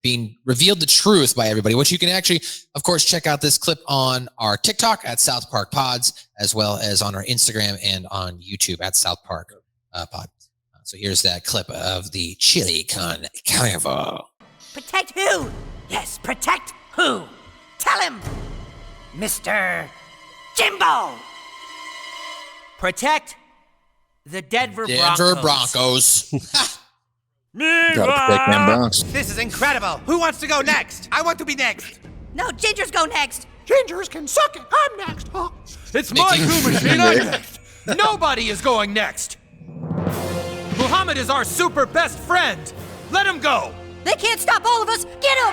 being revealed the truth by everybody, which you can actually, of course, check out this clip on our TikTok at SouthParkPods, as well as on our Instagram and on YouTube at SouthParkPod. So here's that clip of the Chili Con Carnival. Protect who? Yes, protect who? Tell him, Mr. Jimbo. Protect the Denver Broncos. Gotta protect them Bronx. This is incredible. Who wants to go next? I want to be next. No, Gingers go next. Gingers can suck it. I'm next. Huh? It's my goo machine. I'm next. Nobody is going next. Muhammad is our super best friend. Let him go. They can't stop all of us. Get him.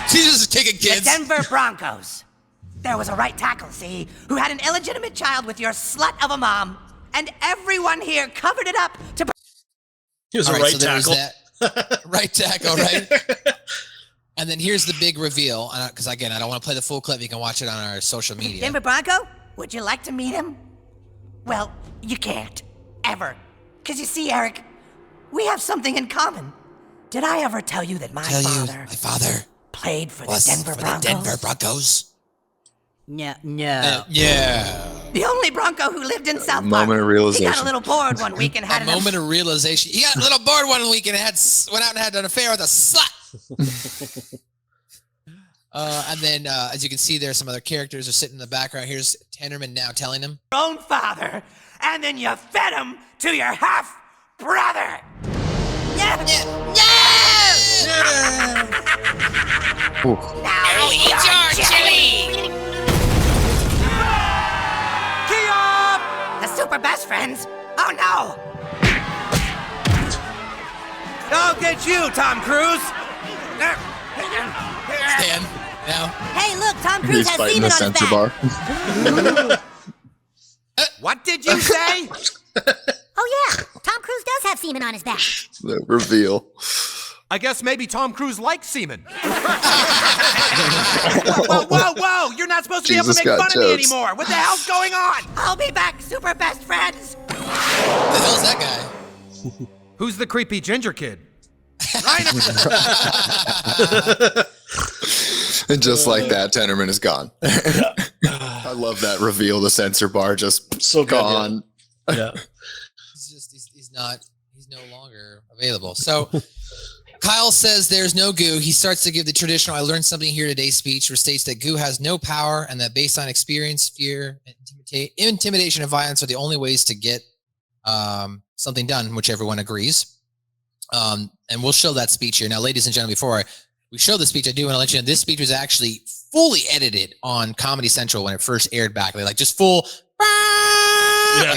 Jesus is kicking kids. The Denver Broncos. There was a right tackle, see, who had an illegitimate child with your slut of a mom, and everyone here covered it up to... He was a right tackle. Right tackle, right? And then here's the big reveal, because again, I don't want to play the full clip. You can watch it on our social media. Denver Bronco, would you like to meet him? Well, you can't. Ever. Because you see, Eric, we have something in common. Did I ever tell you that my father played for the Denver Broncos? The Denver Broncos? No. Yeah. The only Bronco who lived in South Park. Moment of realization. He got a little bored one week and had a moment of realization. He got a little bored one week and went out and had an affair with a slut. And then, as you can see, there some other characters are sitting in the background. Here's Tenderman now telling him, your own father, and then you fed him to your half brother. No! Now eat your chili. The super best friends? Oh no! I'll get you, Tom Cruise. Stand now. Hey, look, Tom Cruise He's has fighting semen the on his censor back. bar. What did you say? Oh yeah, Tom Cruise does have semen on his back. The reveal. I guess maybe Tom Cruise likes semen. Whoa! You're not supposed to be able to make fun of me anymore. What the hell's going on? I'll be back, super best friends. What the hell's that guy? Who's the creepy ginger kid? And just like that, Tenderman is gone. I love that reveal. The censor bar just so gone. Good, yeah. He's no longer available. So Kyle says there's no goo. He starts to give the traditional "I learned something here today" speech, which states that goo has no power and that based on experience, fear, intimidation, and violence are the only ways to get something done, which everyone agrees. And we'll show that speech here. Now, ladies and gentlemen, before we show the speech, I do want to let you know this speech was actually fully edited on Comedy Central when it first aired back. They just full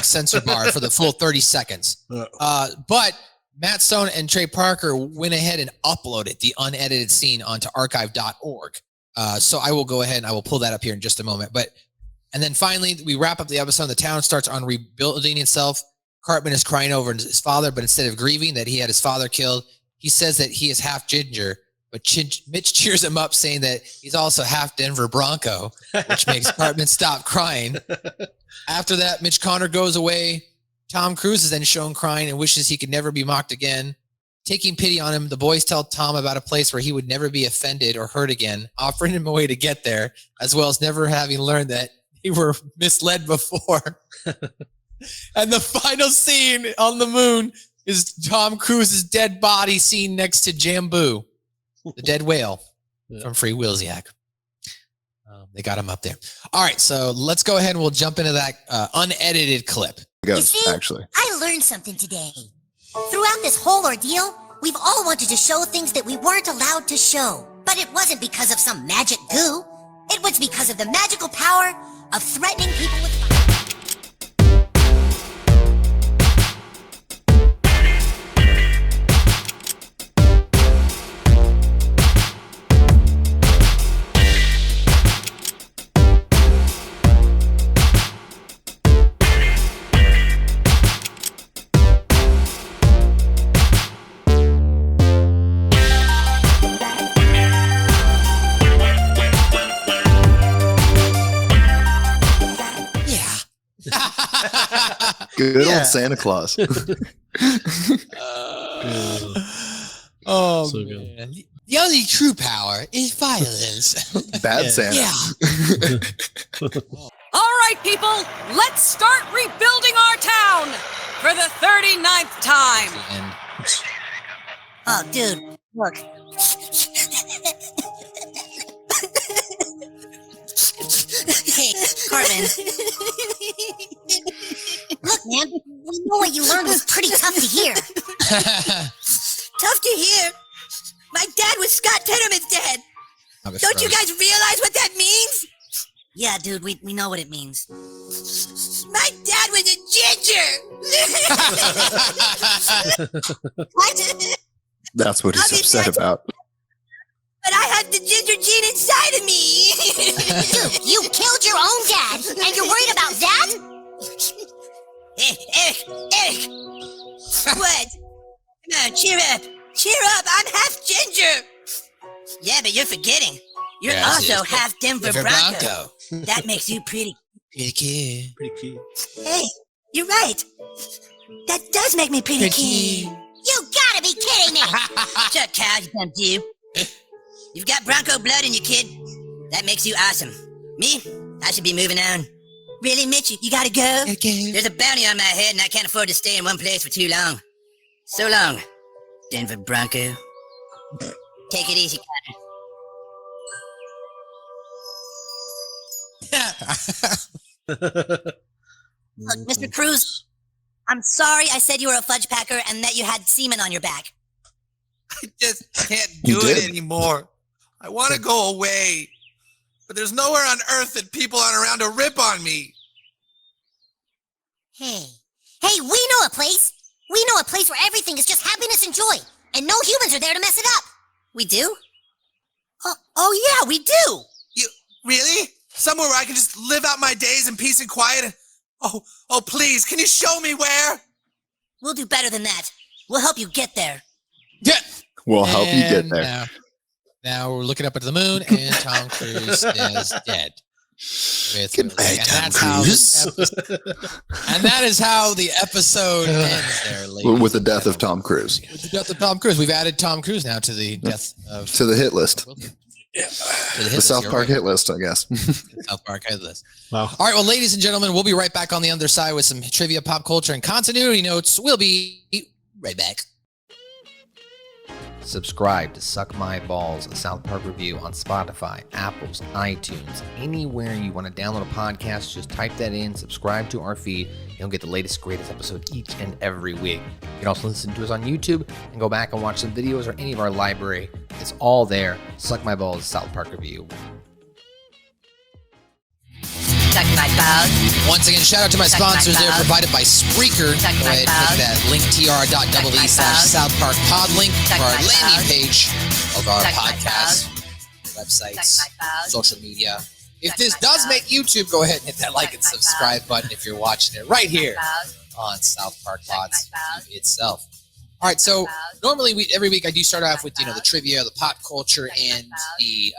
censor bar for the full 30 seconds. But Matt Stone and Trey Parker went ahead and uploaded the unedited scene onto archive.org. So I will go ahead and I will pull that up here in just a moment. And then finally, we wrap up the episode. The town starts on rebuilding itself. Cartman is crying over his father, but instead of grieving that he had his father killed, he says that he is half ginger. But Mitch cheers him up, saying that he's also half Denver Bronco, which makes Cartman stop crying. After that, Mitch Connor goes away. Tom Cruise is then shown crying and wishes he could never be mocked again. Taking pity on him, the boys tell Tom about a place where he would never be offended or hurt again, offering him a way to get there, as well as never having learned that they were misled before. And the final scene on the moon is Tom Cruise's dead body seen next to Jambu, the dead whale from Free Willsiak. They got him up there. All right, so let's go ahead and we'll jump into that unedited clip. You see, I learned something today. Throughout this whole ordeal, we've all wanted to show things that we weren't allowed to show. But it wasn't because of some magic goo. It was because of the magical power of threatening people with fire. Good old Santa Claus. Oh, So man. The only true power is violence. Bad Santa. Yeah. All right, people, let's start rebuilding our town for the 39th time. And Oh, dude, look. Hey, Cartman. Look, man, we know what you learned was pretty tough to hear. Tough to hear? My dad was Scott Tenorman's dad. Don't you guys realize what that means? Yeah, dude, we know what it means. My dad was a ginger! That's what he's upset about. But I have the ginger gene inside of me! Dude, you killed your own dad, and you're worried about that? Eric! What? Come on, cheer up! Cheer up, I'm half ginger! Yeah, but you're forgetting. You're also half Denver Bronco. That makes you pretty kid. Hey, you're right. That does make me pretty kid. You gotta be kidding me! Shut up, cow, you dumb dude. You've got Bronco blood in you, kid. That makes you awesome. Me? I should be moving on. Really, Mitch? You gotta go? Okay. There's a bounty on my head, and I can't afford to stay in one place for too long. So long, Denver Bronco. Take it easy, Connor. Look, Mr. Cruz, I'm sorry I said you were a fudge packer and that you had semen on your back. I just can't do it anymore. I want to go away, but there's nowhere on earth that people aren't around to rip on me. Hey, we know a place. We know a place where everything is just happiness and joy, and no humans are there to mess it up. We do? Oh yeah, we do. You really? Somewhere where I can just live out my days in peace and quiet? Oh, please, can you show me where? We'll do better than that. We'll help you get there. Yeah. We'll help you get there. Now we're looking up at the moon, and Tom Cruise is dead. Goodbye, Tom Cruise. And that is how the episode ends there, ladies. With the death of Tom Cruise. With the death of Tom Cruise. We've added Tom Cruise now to the death of... To the hit list. Yeah. The South Park hit list, I guess. South Park hit list. Wow. All right, well, ladies and gentlemen, we'll be right back on the other side with some trivia, pop culture, and continuity notes. We'll be right back. Subscribe to Suck My Balls, a South Park review on Spotify, Apple's, iTunes, anywhere you want to download a podcast. Just type that in, subscribe to our feed, and you'll get the latest, greatest episode each and every week. You can also listen to us on YouTube and go back and watch some videos or any of our library. It's all there. Suck My Balls, South Park review. Suck my balls. Once again, shout out to my sponsors. They're provided by Spreaker. Go ahead and click that linktr.ee/SouthParkPod link for our landing page of our podcast, websites, social media. If this does make YouTube, go ahead and hit that like and subscribe button if you're watching it right here on SouthParkPod itself. All right, so normally every week I do start off with the trivia, the pop culture, and the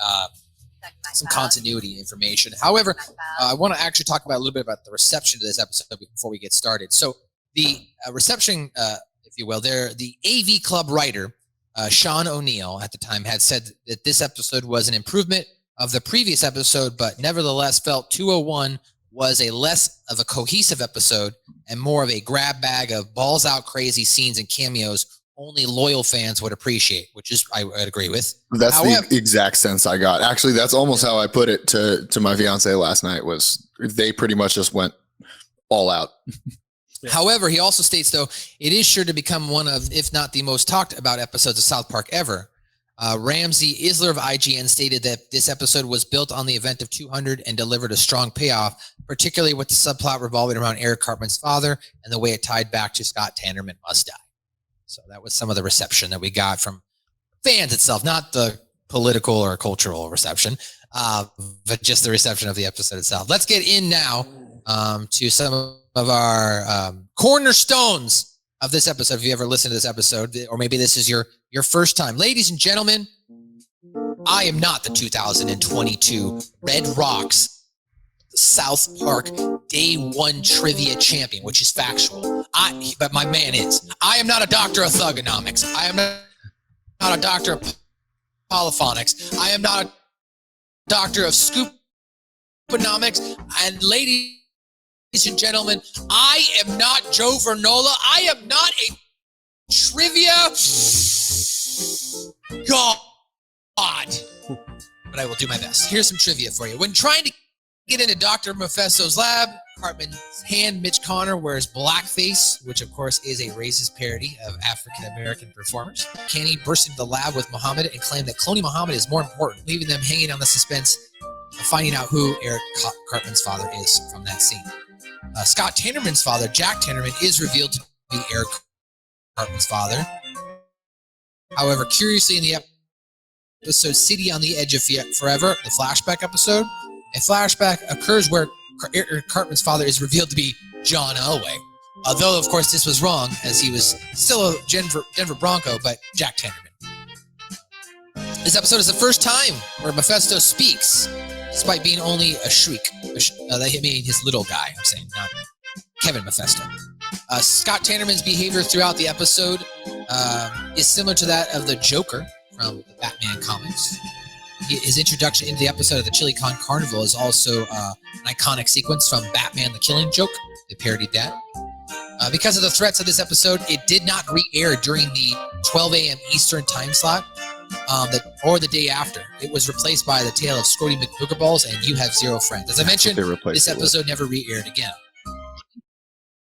some continuity information. However, I want to actually talk about a little bit about the reception to this episode before we get started. So the reception, if you will, the AV Club writer, Sean O'Neill, at the time had said that this episode was an improvement of the previous episode, but nevertheless felt 201 was a less of a cohesive episode and more of a grab bag of balls out crazy scenes and cameos only loyal fans would appreciate, which is I would agree with. That's the exact sense I got. Actually, that's almost how I put it to my fiance last night. Was they pretty much just went all out. However, he also states, though, it is sure to become one of, if not the most talked about episodes of South Park ever. Ramsey Isler of IGN stated that this episode was built on the event of 200 and delivered a strong payoff, particularly with the subplot revolving around Eric Cartman's father and the way it tied back to Scott Tenorman Must Die. So that was some of the reception that we got from fans itself, not the political or cultural reception, but just the reception of the episode itself. Let's get in now to some of our cornerstones of this episode. If you ever listened to this episode, or maybe this is your first time. Ladies and gentlemen, I am not the 2022 Red Rocks South Park day one trivia champion, which is factual. But my man is. I am not a doctor of thugonomics. I am not a doctor of polyphonics. I am not a doctor of scooponomics. And ladies and gentlemen, I am not Joe Vernola. I am not a trivia god. But I will do my best. Here's some trivia for you. When trying to get into Dr. Mephisto's lab, Cartman's hand, Mitch Connor, wears blackface, which of course is a racist parody of African-American performers. Kenny burst into the lab with Muhammad and claimed that cloning Muhammad is more important, leaving them hanging on the suspense of finding out who Eric Cartman's father is from that scene. Scott Tannerman's father, Jack Tannerman, is revealed to be Eric Cartman's father. However, curiously, in the episode City on the Edge of Forever, the flashback episode, a flashback occurs where Eric Cartman's father is revealed to be John Elway. Although, of course, this was wrong, as he was still a Denver Bronco, but Jack Tannerman. This episode is the first time where Mephisto speaks, despite being only a shriek. That meaning his little guy, I'm saying, not Kevin Mephisto. Scott Tannerman's behavior throughout the episode is similar to that of the Joker from the Batman comics. His introduction into the episode of the Chili Con Carnival is also an iconic sequence from Batman the Killing Joke. They parodied that. Because of the threats of this episode, it did not re-air during the 12 a.m. Eastern time slot or the day after. It was replaced by the tale of Scotty McBoogerballs and You Have Zero Friends. As I mentioned, this episode never re-aired again.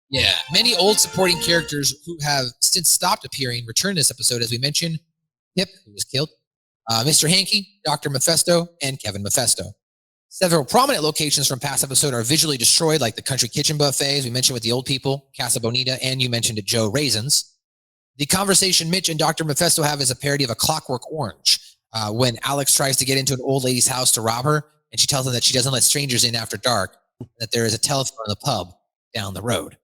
Yeah, many old supporting characters who have since stopped appearing return this episode, as we mentioned. Pip, who was killed, Mr. Hankey, Dr. Mephisto, and Kevin Mephisto. Several prominent locations from past episode are visually destroyed, like the Country Kitchen Buffet, as we mentioned with the old people, Casa Bonita, and you mentioned it, Joe Raisins. The conversation Mitch and Dr. Mephisto have is a parody of A Clockwork Orange, when Alex tries to get into an old lady's house to rob her, and she tells him that she doesn't let strangers in after dark, that there is a telephone in the pub down the road.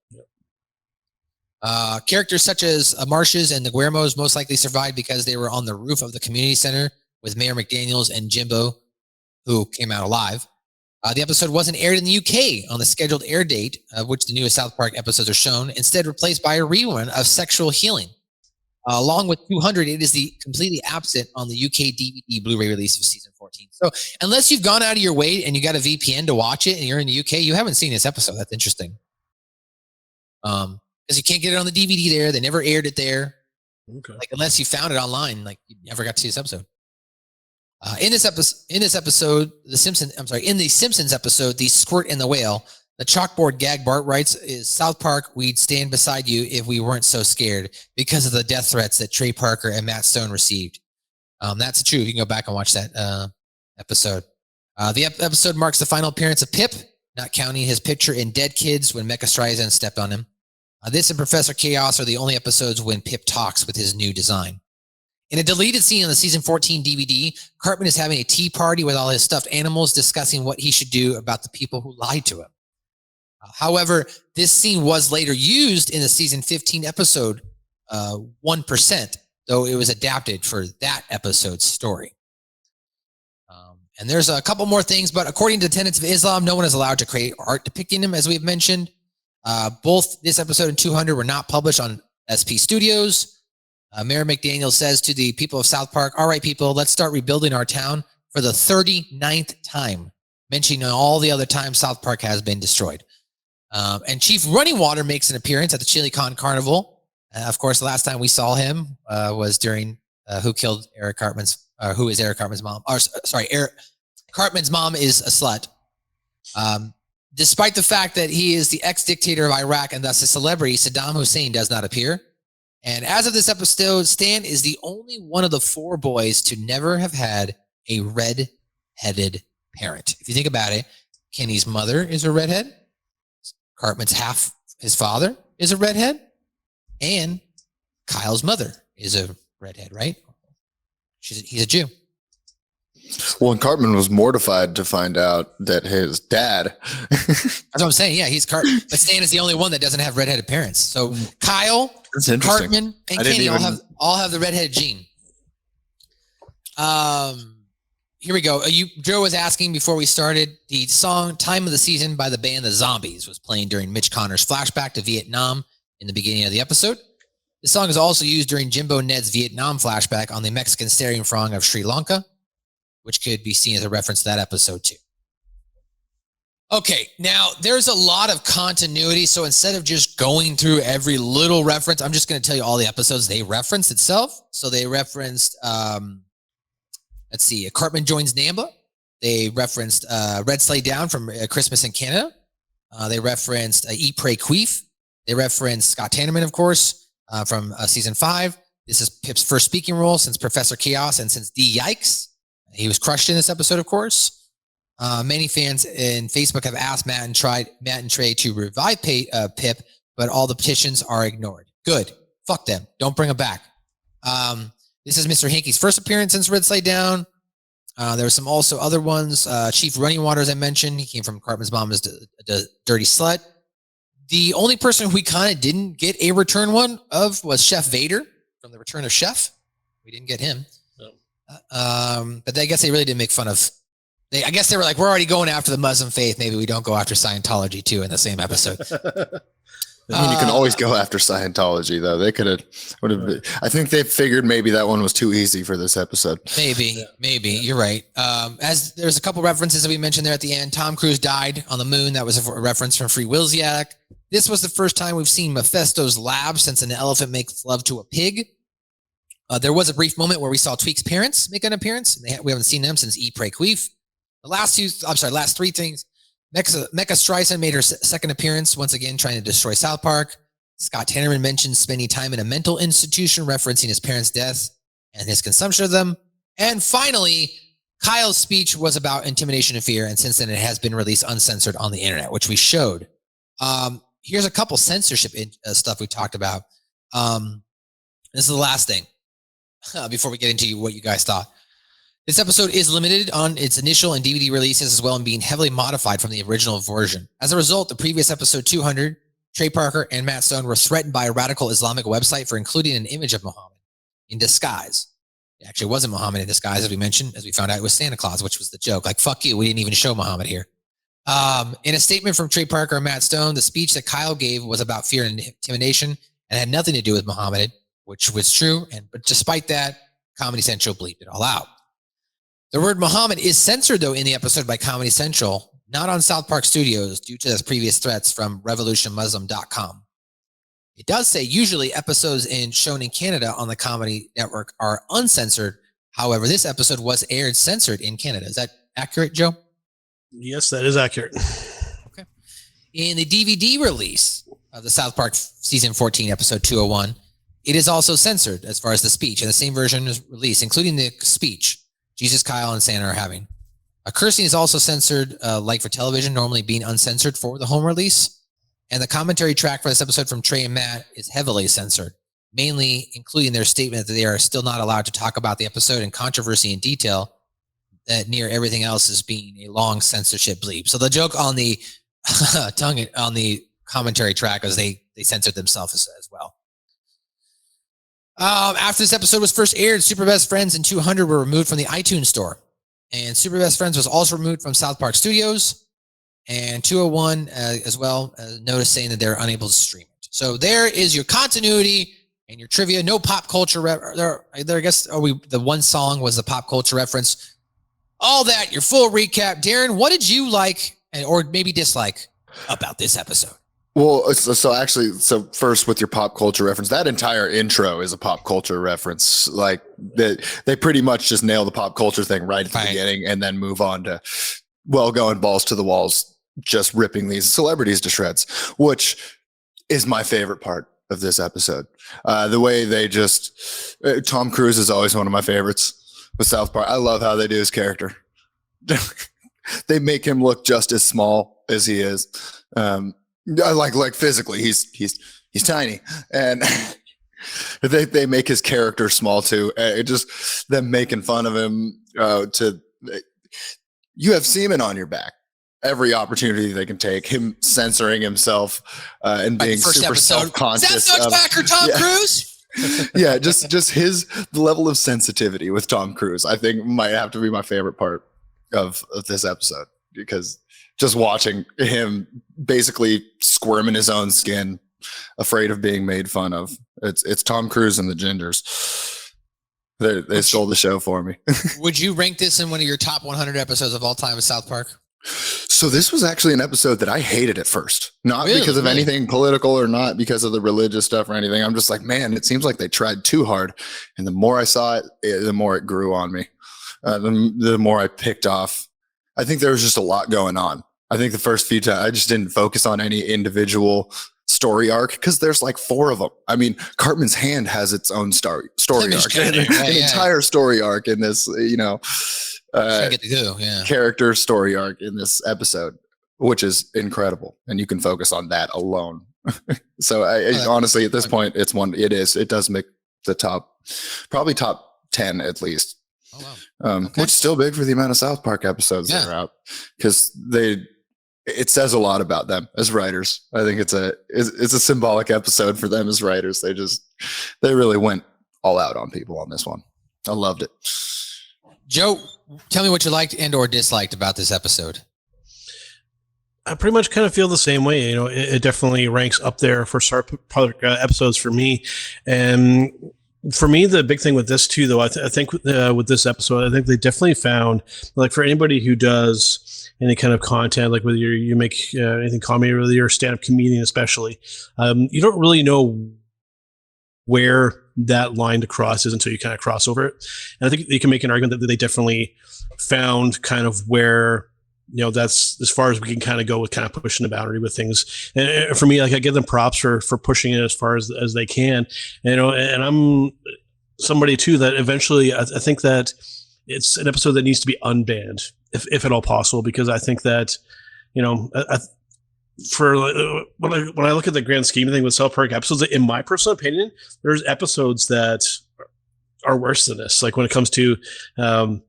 Characters such as Marshes and the Guillermos most likely survived because they were on the roof of the community center with Mayor McDaniels and Jimbo, who came out alive. The episode wasn't aired in the UK on the scheduled air date, of which the newest South Park episodes are shown, instead replaced by a rerun of Sexual Healing. Along with 200, it is the completely absent on the UK DVD Blu-ray release of season 14. So unless you've gone out of your way and you got a VPN to watch it and you're in the UK, you haven't seen this episode. That's interesting. Because you can't get it on the DVD there. They never aired it there. Okay. Like, unless you found it online, like, you never got to see this episode. In the Simpsons episode, The Squirt and the Whale, the chalkboard gag Bart writes is, South Park, we'd stand beside you if we weren't so scared because of the death threats that Trey Parker and Matt Stone received. That's true. You can go back and watch that episode. The episode marks the final appearance of Pip, not counting his picture in Dead Kids when Mecha Streisand stepped on him. This and Professor Chaos are the only episodes when Pip talks with his new design. In a deleted scene on the season 14 DVD, Cartman is having a tea party with all his stuffed animals discussing what he should do about the people who lied to him. However, this scene was later used in the season 15 episode 1%, though it was adapted for that episode's story. And there's a couple more things, but according to the tenets of Islam, no one is allowed to create art depicting him, as we've mentioned. Both this episode and 200 were not published on SP Studios. Mayor McDaniel says to the people of South Park, all right, people, let's start rebuilding our town for the 39th time, mentioning all the other times South Park has been destroyed. And Chief Running Water makes an appearance at the Chili Con Carnival. Of course, the last time we saw him was during Who Killed Eric Cartman's, who is Eric Cartman's mom? Eric Cartman's mom is a slut. Despite the fact that he is the ex-dictator of Iraq and thus a celebrity, Saddam Hussein does not appear. And as of this episode, Stan is the only one of the four boys to never have had a red-headed parent. If you think about it, Kenny's mother is a redhead. Cartman's half, his father, is a redhead. And Kyle's mother is a redhead, right? He's a Jew. Well, and Cartman was mortified to find out that his dad. That's what I'm saying. Yeah, he's Cartman. But Stan is the only one that doesn't have redheaded parents. So Kyle, Cartman, and Kenny all have the redheaded gene. here we go. Joe was asking before we started, the song Time of the Season by the band The Zombies was playing during Mitch Connor's flashback to Vietnam in the beginning of the episode. The song is also used during Jimbo Ned's Vietnam flashback on the Mexican staring frog of Sri Lanka, which could be seen as a reference to that episode too. Okay, now there's a lot of continuity, so instead of just going through every little reference, I'm just going to tell you all the episodes they referenced itself. So they referenced, let's see, Cartman joins Namba. They referenced Red Sleigh Down from Christmas in Canada. They referenced Eat, Pray, Queef. They referenced Scott Tannerman, of course, from season 5. This is Pip's first speaking role since Professor Chaos and since D Yikes. He was crushed in this episode, of course. Many fans in Facebook have asked Matt and Trey to revive Pip, but all the petitions are ignored. Good. Fuck them. Don't bring them back. This is Mr. Hankey's first appearance since Red Sleigh Down. There were some also other ones. Chief Running Water, as I mentioned, he came from Cartman's mom as the Dirty Slut. The only person who we kind of didn't get a return one of was Chef Vader from The Return of Chef. We didn't get him. But I guess they really didn't make fun of. I guess they were like, we're already going after the Muslim faith. Maybe we don't go after Scientology too in the same episode. I mean, you can always go after Scientology, though. They could have. I think they figured maybe that one was too easy for this episode. Maybe. You're right. As there's a couple references that we mentioned there at the end. Tom Cruise died on the moon. That was a reference from Free Wilsiak. This was the first time we've seen Mephisto's lab since an elephant makes love to a pig. There was a brief moment where we saw Tweek's parents make an appearance. We haven't seen them since Eat, Pray, Queef. The last three things. Mecha Streisand made her second appearance, once again trying to destroy South Park. Scott Tannerman mentioned spending time in a mental institution, referencing his parents' death and his consumption of them. And finally, Kyle's speech was about intimidation and fear, and since then it has been released uncensored on the internet, which we showed. Here's a couple censorship stuff we talked about. This is the last thing before we get into what you guys thought. This episode is limited on its initial and DVD releases as well and being heavily modified from the original version. As a result, the previous episode 200, Trey Parker and Matt Stone were threatened by a radical Islamic website for including an image of Muhammad in disguise. It actually wasn't Muhammad in disguise, as we mentioned, as we found out it was Santa Claus, which was the joke. Like, fuck you, we didn't even show Muhammad here. In a statement from Trey Parker and Matt Stone, the speech that Kyle gave was about fear and intimidation and had nothing to do with Muhammad, which was true. But despite that, Comedy Central bleeped it all out. The word Muhammad is censored, though, in the episode by Comedy Central, not on South Park Studios due to those previous threats from revolutionmuslim.com. It does say usually episodes shown in Canada on the Comedy Network are uncensored. However, this episode was aired censored in Canada. Is that accurate, Joe? Yes, that is accurate. Okay. In the DVD release of the South Park Season 14, Episode 201, it is also censored as far as the speech, and the same version is released, including the speech Jesus, Kyle, and Santa are having. Cursing is also censored, like for television, normally being uncensored for the home release. And the commentary track for this episode from Trey and Matt is heavily censored, mainly including their statement that they are still not allowed to talk about the episode and controversy in detail, that near everything else is being a long censorship bleep. So the joke on the on the commentary track is they censored themselves as well. After this episode was first aired, Super Best Friends and 200 were removed from the iTunes store. And Super Best Friends was also removed from South Park Studios. And 201 as well, notice saying that they're unable to stream it. So there is your continuity and your trivia. No pop culture. I guess the one song was the pop culture reference. All that, your full recap. Darren, what did you like or maybe dislike about this episode? Well, so first with your pop culture reference, that entire intro is a pop culture reference. Like they pretty much just nail the pop culture thing right at the beginning and then move on to, going balls to the walls, just ripping these celebrities to shreds, which is my favorite part of this episode. The way they Tom Cruise is always one of my favorites with South Park. I love how they do his character. They make him look just as small as he is. Like physically, he's tiny, and they make his character small too. It just them making fun of him. You have semen on your back. Every opportunity they can take, him censoring himself and being super self-conscious. Is that Backer Tom Cruise? Yeah, just the level of sensitivity with Tom Cruise, I think might have to be my favorite part of this episode, because just watching him basically squirm in his own skin, afraid of being made fun of. It's Tom Cruise and the Gingers. They stole the show for me. Would you rank this in one of your top 100 episodes of all time of South Park? So this was actually an episode that I hated at first, not because of anything political or not because of the religious stuff or anything. I'm just like, man, it seems like they tried too hard. And the more I saw it, the more it grew on me. The more I picked off. I think there was just a lot going on. I think the first few times I just didn't focus on any individual story arc because there's like 4 of them. I mean, Cartman's hand has its own story arc, an entire story arc in this, character story arc in this episode, which is incredible, and you can focus on that alone. So honestly, at this point, it does make the probably top 10 at least. Oh, wow. Which is still big for the amount of South Park episodes that are out, because it says a lot about them as writers. I think it's a symbolic episode for them as writers. They really went all out on people on this one. I loved it. Joe, tell me what you liked and or disliked about this episode. I pretty much kind of feel the same way. It definitely ranks up there for South Park episodes for me. And for me, the big thing with this too, though, I think with this episode, I think they definitely found, like, for anybody who does any kind of content, like whether you make anything comedy or whether you're a stand-up comedian especially, you don't really know where that line to cross is until you kind of cross over it. And I think you can make an argument that they definitely found kind of where, that's as far as we can kind of go with kind of pushing the boundary with things. And for me, like, I give them props for pushing it as far as they can. And I'm somebody too that eventually I think that it's an episode that needs to be unbanned if at all possible, because I think that, when I look at the grand scheme of thing with South Park episodes, in my personal opinion, there's episodes that are worse than this. Like when it comes to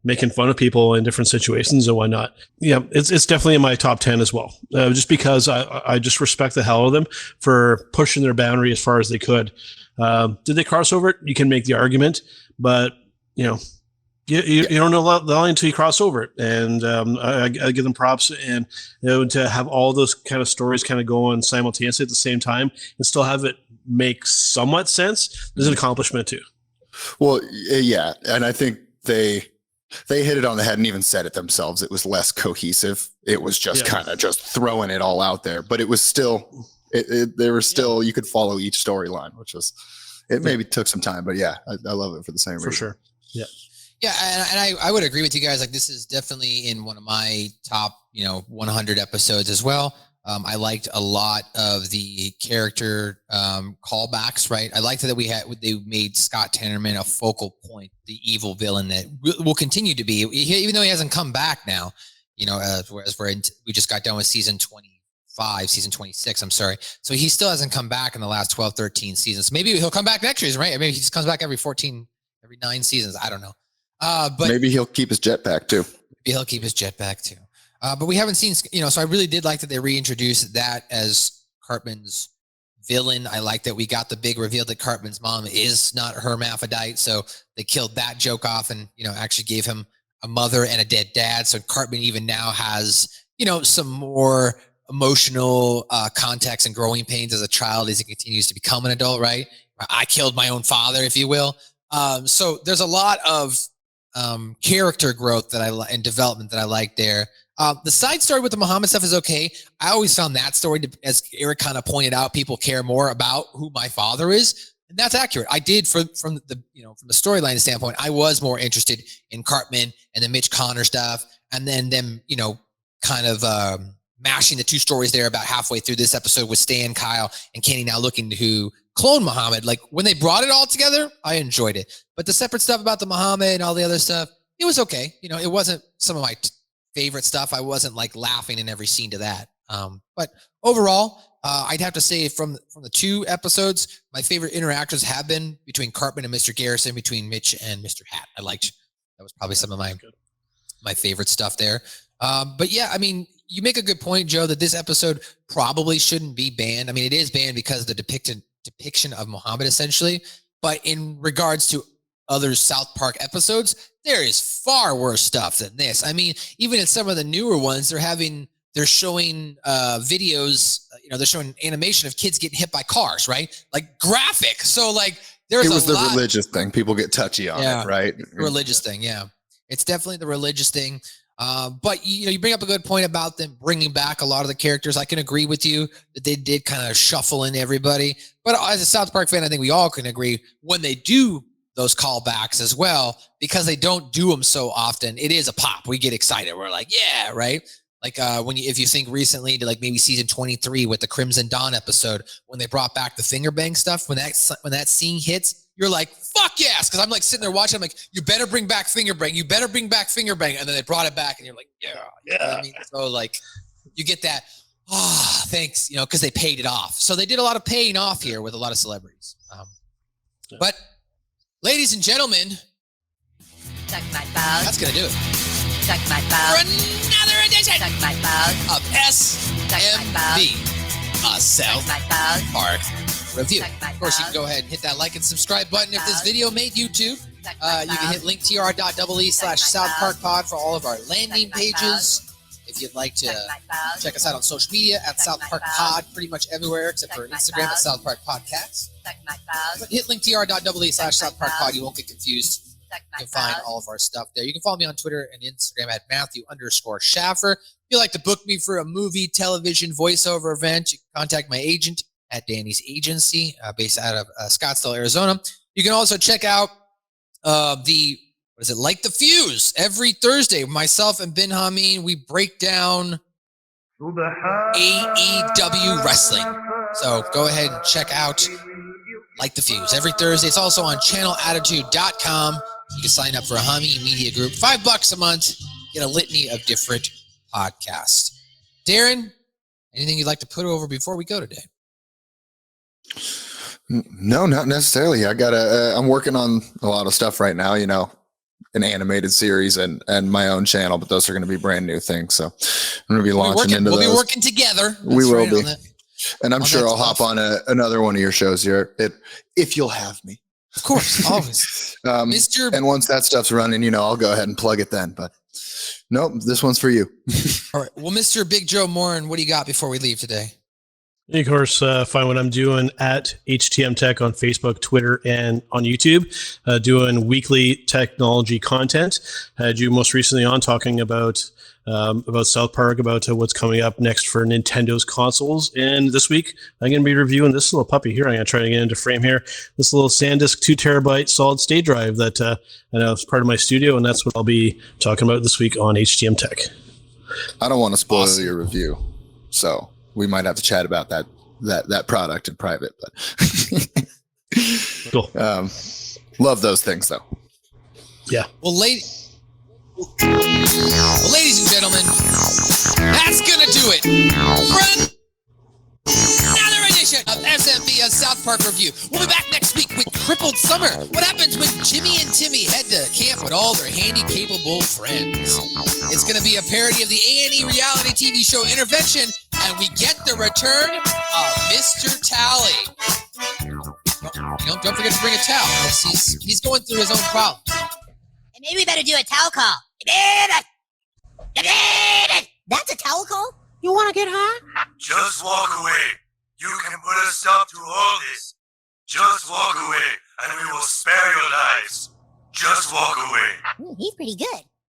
making fun of people in different situations and whatnot. Yeah, it's definitely in my top 10 as well. Just because I just respect the hell of them for pushing their boundary as far as they could. Did they cross over it? You can make the argument, but you don't know the line until you cross over it. And I give them props, and to have all those kind of stories kind of go on simultaneously at the same time and still have it make somewhat sense is an accomplishment too. Well, yeah, and I think they hit it on the head and even said it themselves. It was less cohesive. It was just kind of just throwing it all out there, but it was still there were still you could follow each storyline, which was maybe took some time, but yeah, I love it for the same reason. For sure. Yeah. Yeah, and I would agree with you guys. Like, this is definitely in one of my top, 100 episodes as well. I liked a lot of the character callbacks, right? I liked that they made Scott Tenorman a focal point, the evil villain that will continue to be, even though he hasn't come back now. Whereas we just got done with season 26, I'm sorry. So he still hasn't come back in the last 12, 13 seasons. Maybe he'll come back next year, right? Maybe he just comes back every 9 seasons. I don't know. But maybe he'll keep his jetpack too. But we haven't seen, so I really did like that they reintroduced that as Cartman's villain. I like that we got the big reveal that Cartman's mom is not hermaphrodite. So they killed that joke off and, actually gave him a mother and a dead dad. So Cartman even now has, some more emotional context and growing pains as a child as he continues to become an adult, right? I killed my own father, if you will. So there's a lot of character growth and development that I like there. The side story with the Muhammad stuff is okay. I always found that story, as Eric kind of pointed out, people care more about who my father is, and that's accurate. I did from the storyline standpoint. I was more interested in Cartman and the Mitch Connor stuff, and then them, kind of mashing the two stories there about halfway through this episode with Stan, Kyle, and Kenny now looking to clone Muhammad. Like, when they brought it all together, I enjoyed it. But the separate stuff about the Muhammad and all the other stuff, it was okay. It wasn't some of my favorite stuff. I wasn't like laughing in every scene to that. But overall, I'd have to say from the 2 episodes, my favorite interactions have been between Cartman and Mr. Garrison, between Mitch and Mr. Hat. That was probably some of my favorite stuff there. But yeah, I mean, you make a good point, Joe, that this episode probably shouldn't be banned. I mean, it is banned because of the depiction of Muhammad, essentially. But in regards to other South Park episodes, there is far worse stuff than this. I mean, even in some of the newer ones, they're showing videos, they're showing animation of kids getting hit by cars, right? Like graphic. So like it was the religious thing. People get touchy on it, right? Religious thing. Yeah. It's definitely the religious thing. But you bring up a good point about them bringing back a lot of the characters. I can agree with you that they did kind of shuffle in everybody. But as a South Park fan, I think we all can agree when they do those callbacks as well, because they don't do them so often. It is a pop. We get excited. We're like, yeah, right. Like if you think recently to like maybe season 23 with the Crimson Dawn episode, when they brought back the finger bang stuff, when that scene hits, you're like, fuck yes. Cause I'm like sitting there watching, I'm like, you better bring back finger bang. You better bring back finger bang. And then they brought it back and you're like, yeah. You know what I mean? So like you get that, thanks, cause they paid it off. So they did a lot of paying off here with a lot of celebrities. But ladies and gentlemen, suck my balls. That's going to do it. Suck my balls. For another edition suck my balls. of SMB, a South Park review. Of course, you can go ahead and hit that like and subscribe button if this video made YouTube. You can hit linktr.ee/SouthParkPod for all of our landing pages. If you'd like to check us out on social media at SouthParkPod, pretty much everywhere except for Instagram at SouthParkPodcast. But hit linktr.ee/SouthParkPod. You won't get confused. You can find all of our stuff there. You can follow me on Twitter and Instagram at Matthew_Schaffer. If you'd like to book me for a movie, television, voiceover event, you can contact my agent at Danny's Agency, based out of Scottsdale, Arizona. You can also check out Light the Fuse every Thursday. Myself and Ben Hameen, we break down AEW wrestling. So go ahead and check out Light the Fuse every Thursday. It's also on channelattitude.com. You can sign up for a Hameen Media Group. $5 a month. Get a litany of different podcasts. Darren, anything you'd like to put over before we go today? No, not necessarily. I'm working on a lot of stuff right now, an animated series and my own channel, but those are going to be brand new things. So I'm going to be launching into those. We'll be working together. We will be. And I'm sure I'll hop on another one of your shows here if you'll have me. Of course, always. And once that stuff's running, I'll go ahead and plug it then. But nope, this one's for you. All right. Well, Mr. Big Joe Morin, what do you got before we leave today? Of course, find what I'm doing at HTM Tech on Facebook, Twitter, and on YouTube, doing weekly technology content. I had you most recently on talking about South Park, about what's coming up next for Nintendo's consoles. And this week, I'm going to be reviewing this little puppy here. I'm going to try to get into frame here. This little SanDisk 2 terabyte solid state drive that I know is part of my studio, and that's what I'll be talking about this week on HTM Tech. I don't want to spoil your review, so we might have to chat about that product in private. But cool. Love those things, though. Yeah. Well, ladies and gentlemen, that's gonna do it for another edition of SMB, a South Park review. We'll be back next week with Crippled Summer. What happens when Jimmy and Timmy head to camp with all their handy-capable friends? It's gonna be a parody of the A&E reality TV show Intervention, and we get the return of Mr. Tally. Don't forget to bring a towel. He's going through his own problems. And maybe we better do a towel call. That's a towel call? You want to get high? Just walk away. You can put a stop to all this. Just walk away, and we will spare your lives. Just walk away. Ooh, he's pretty good.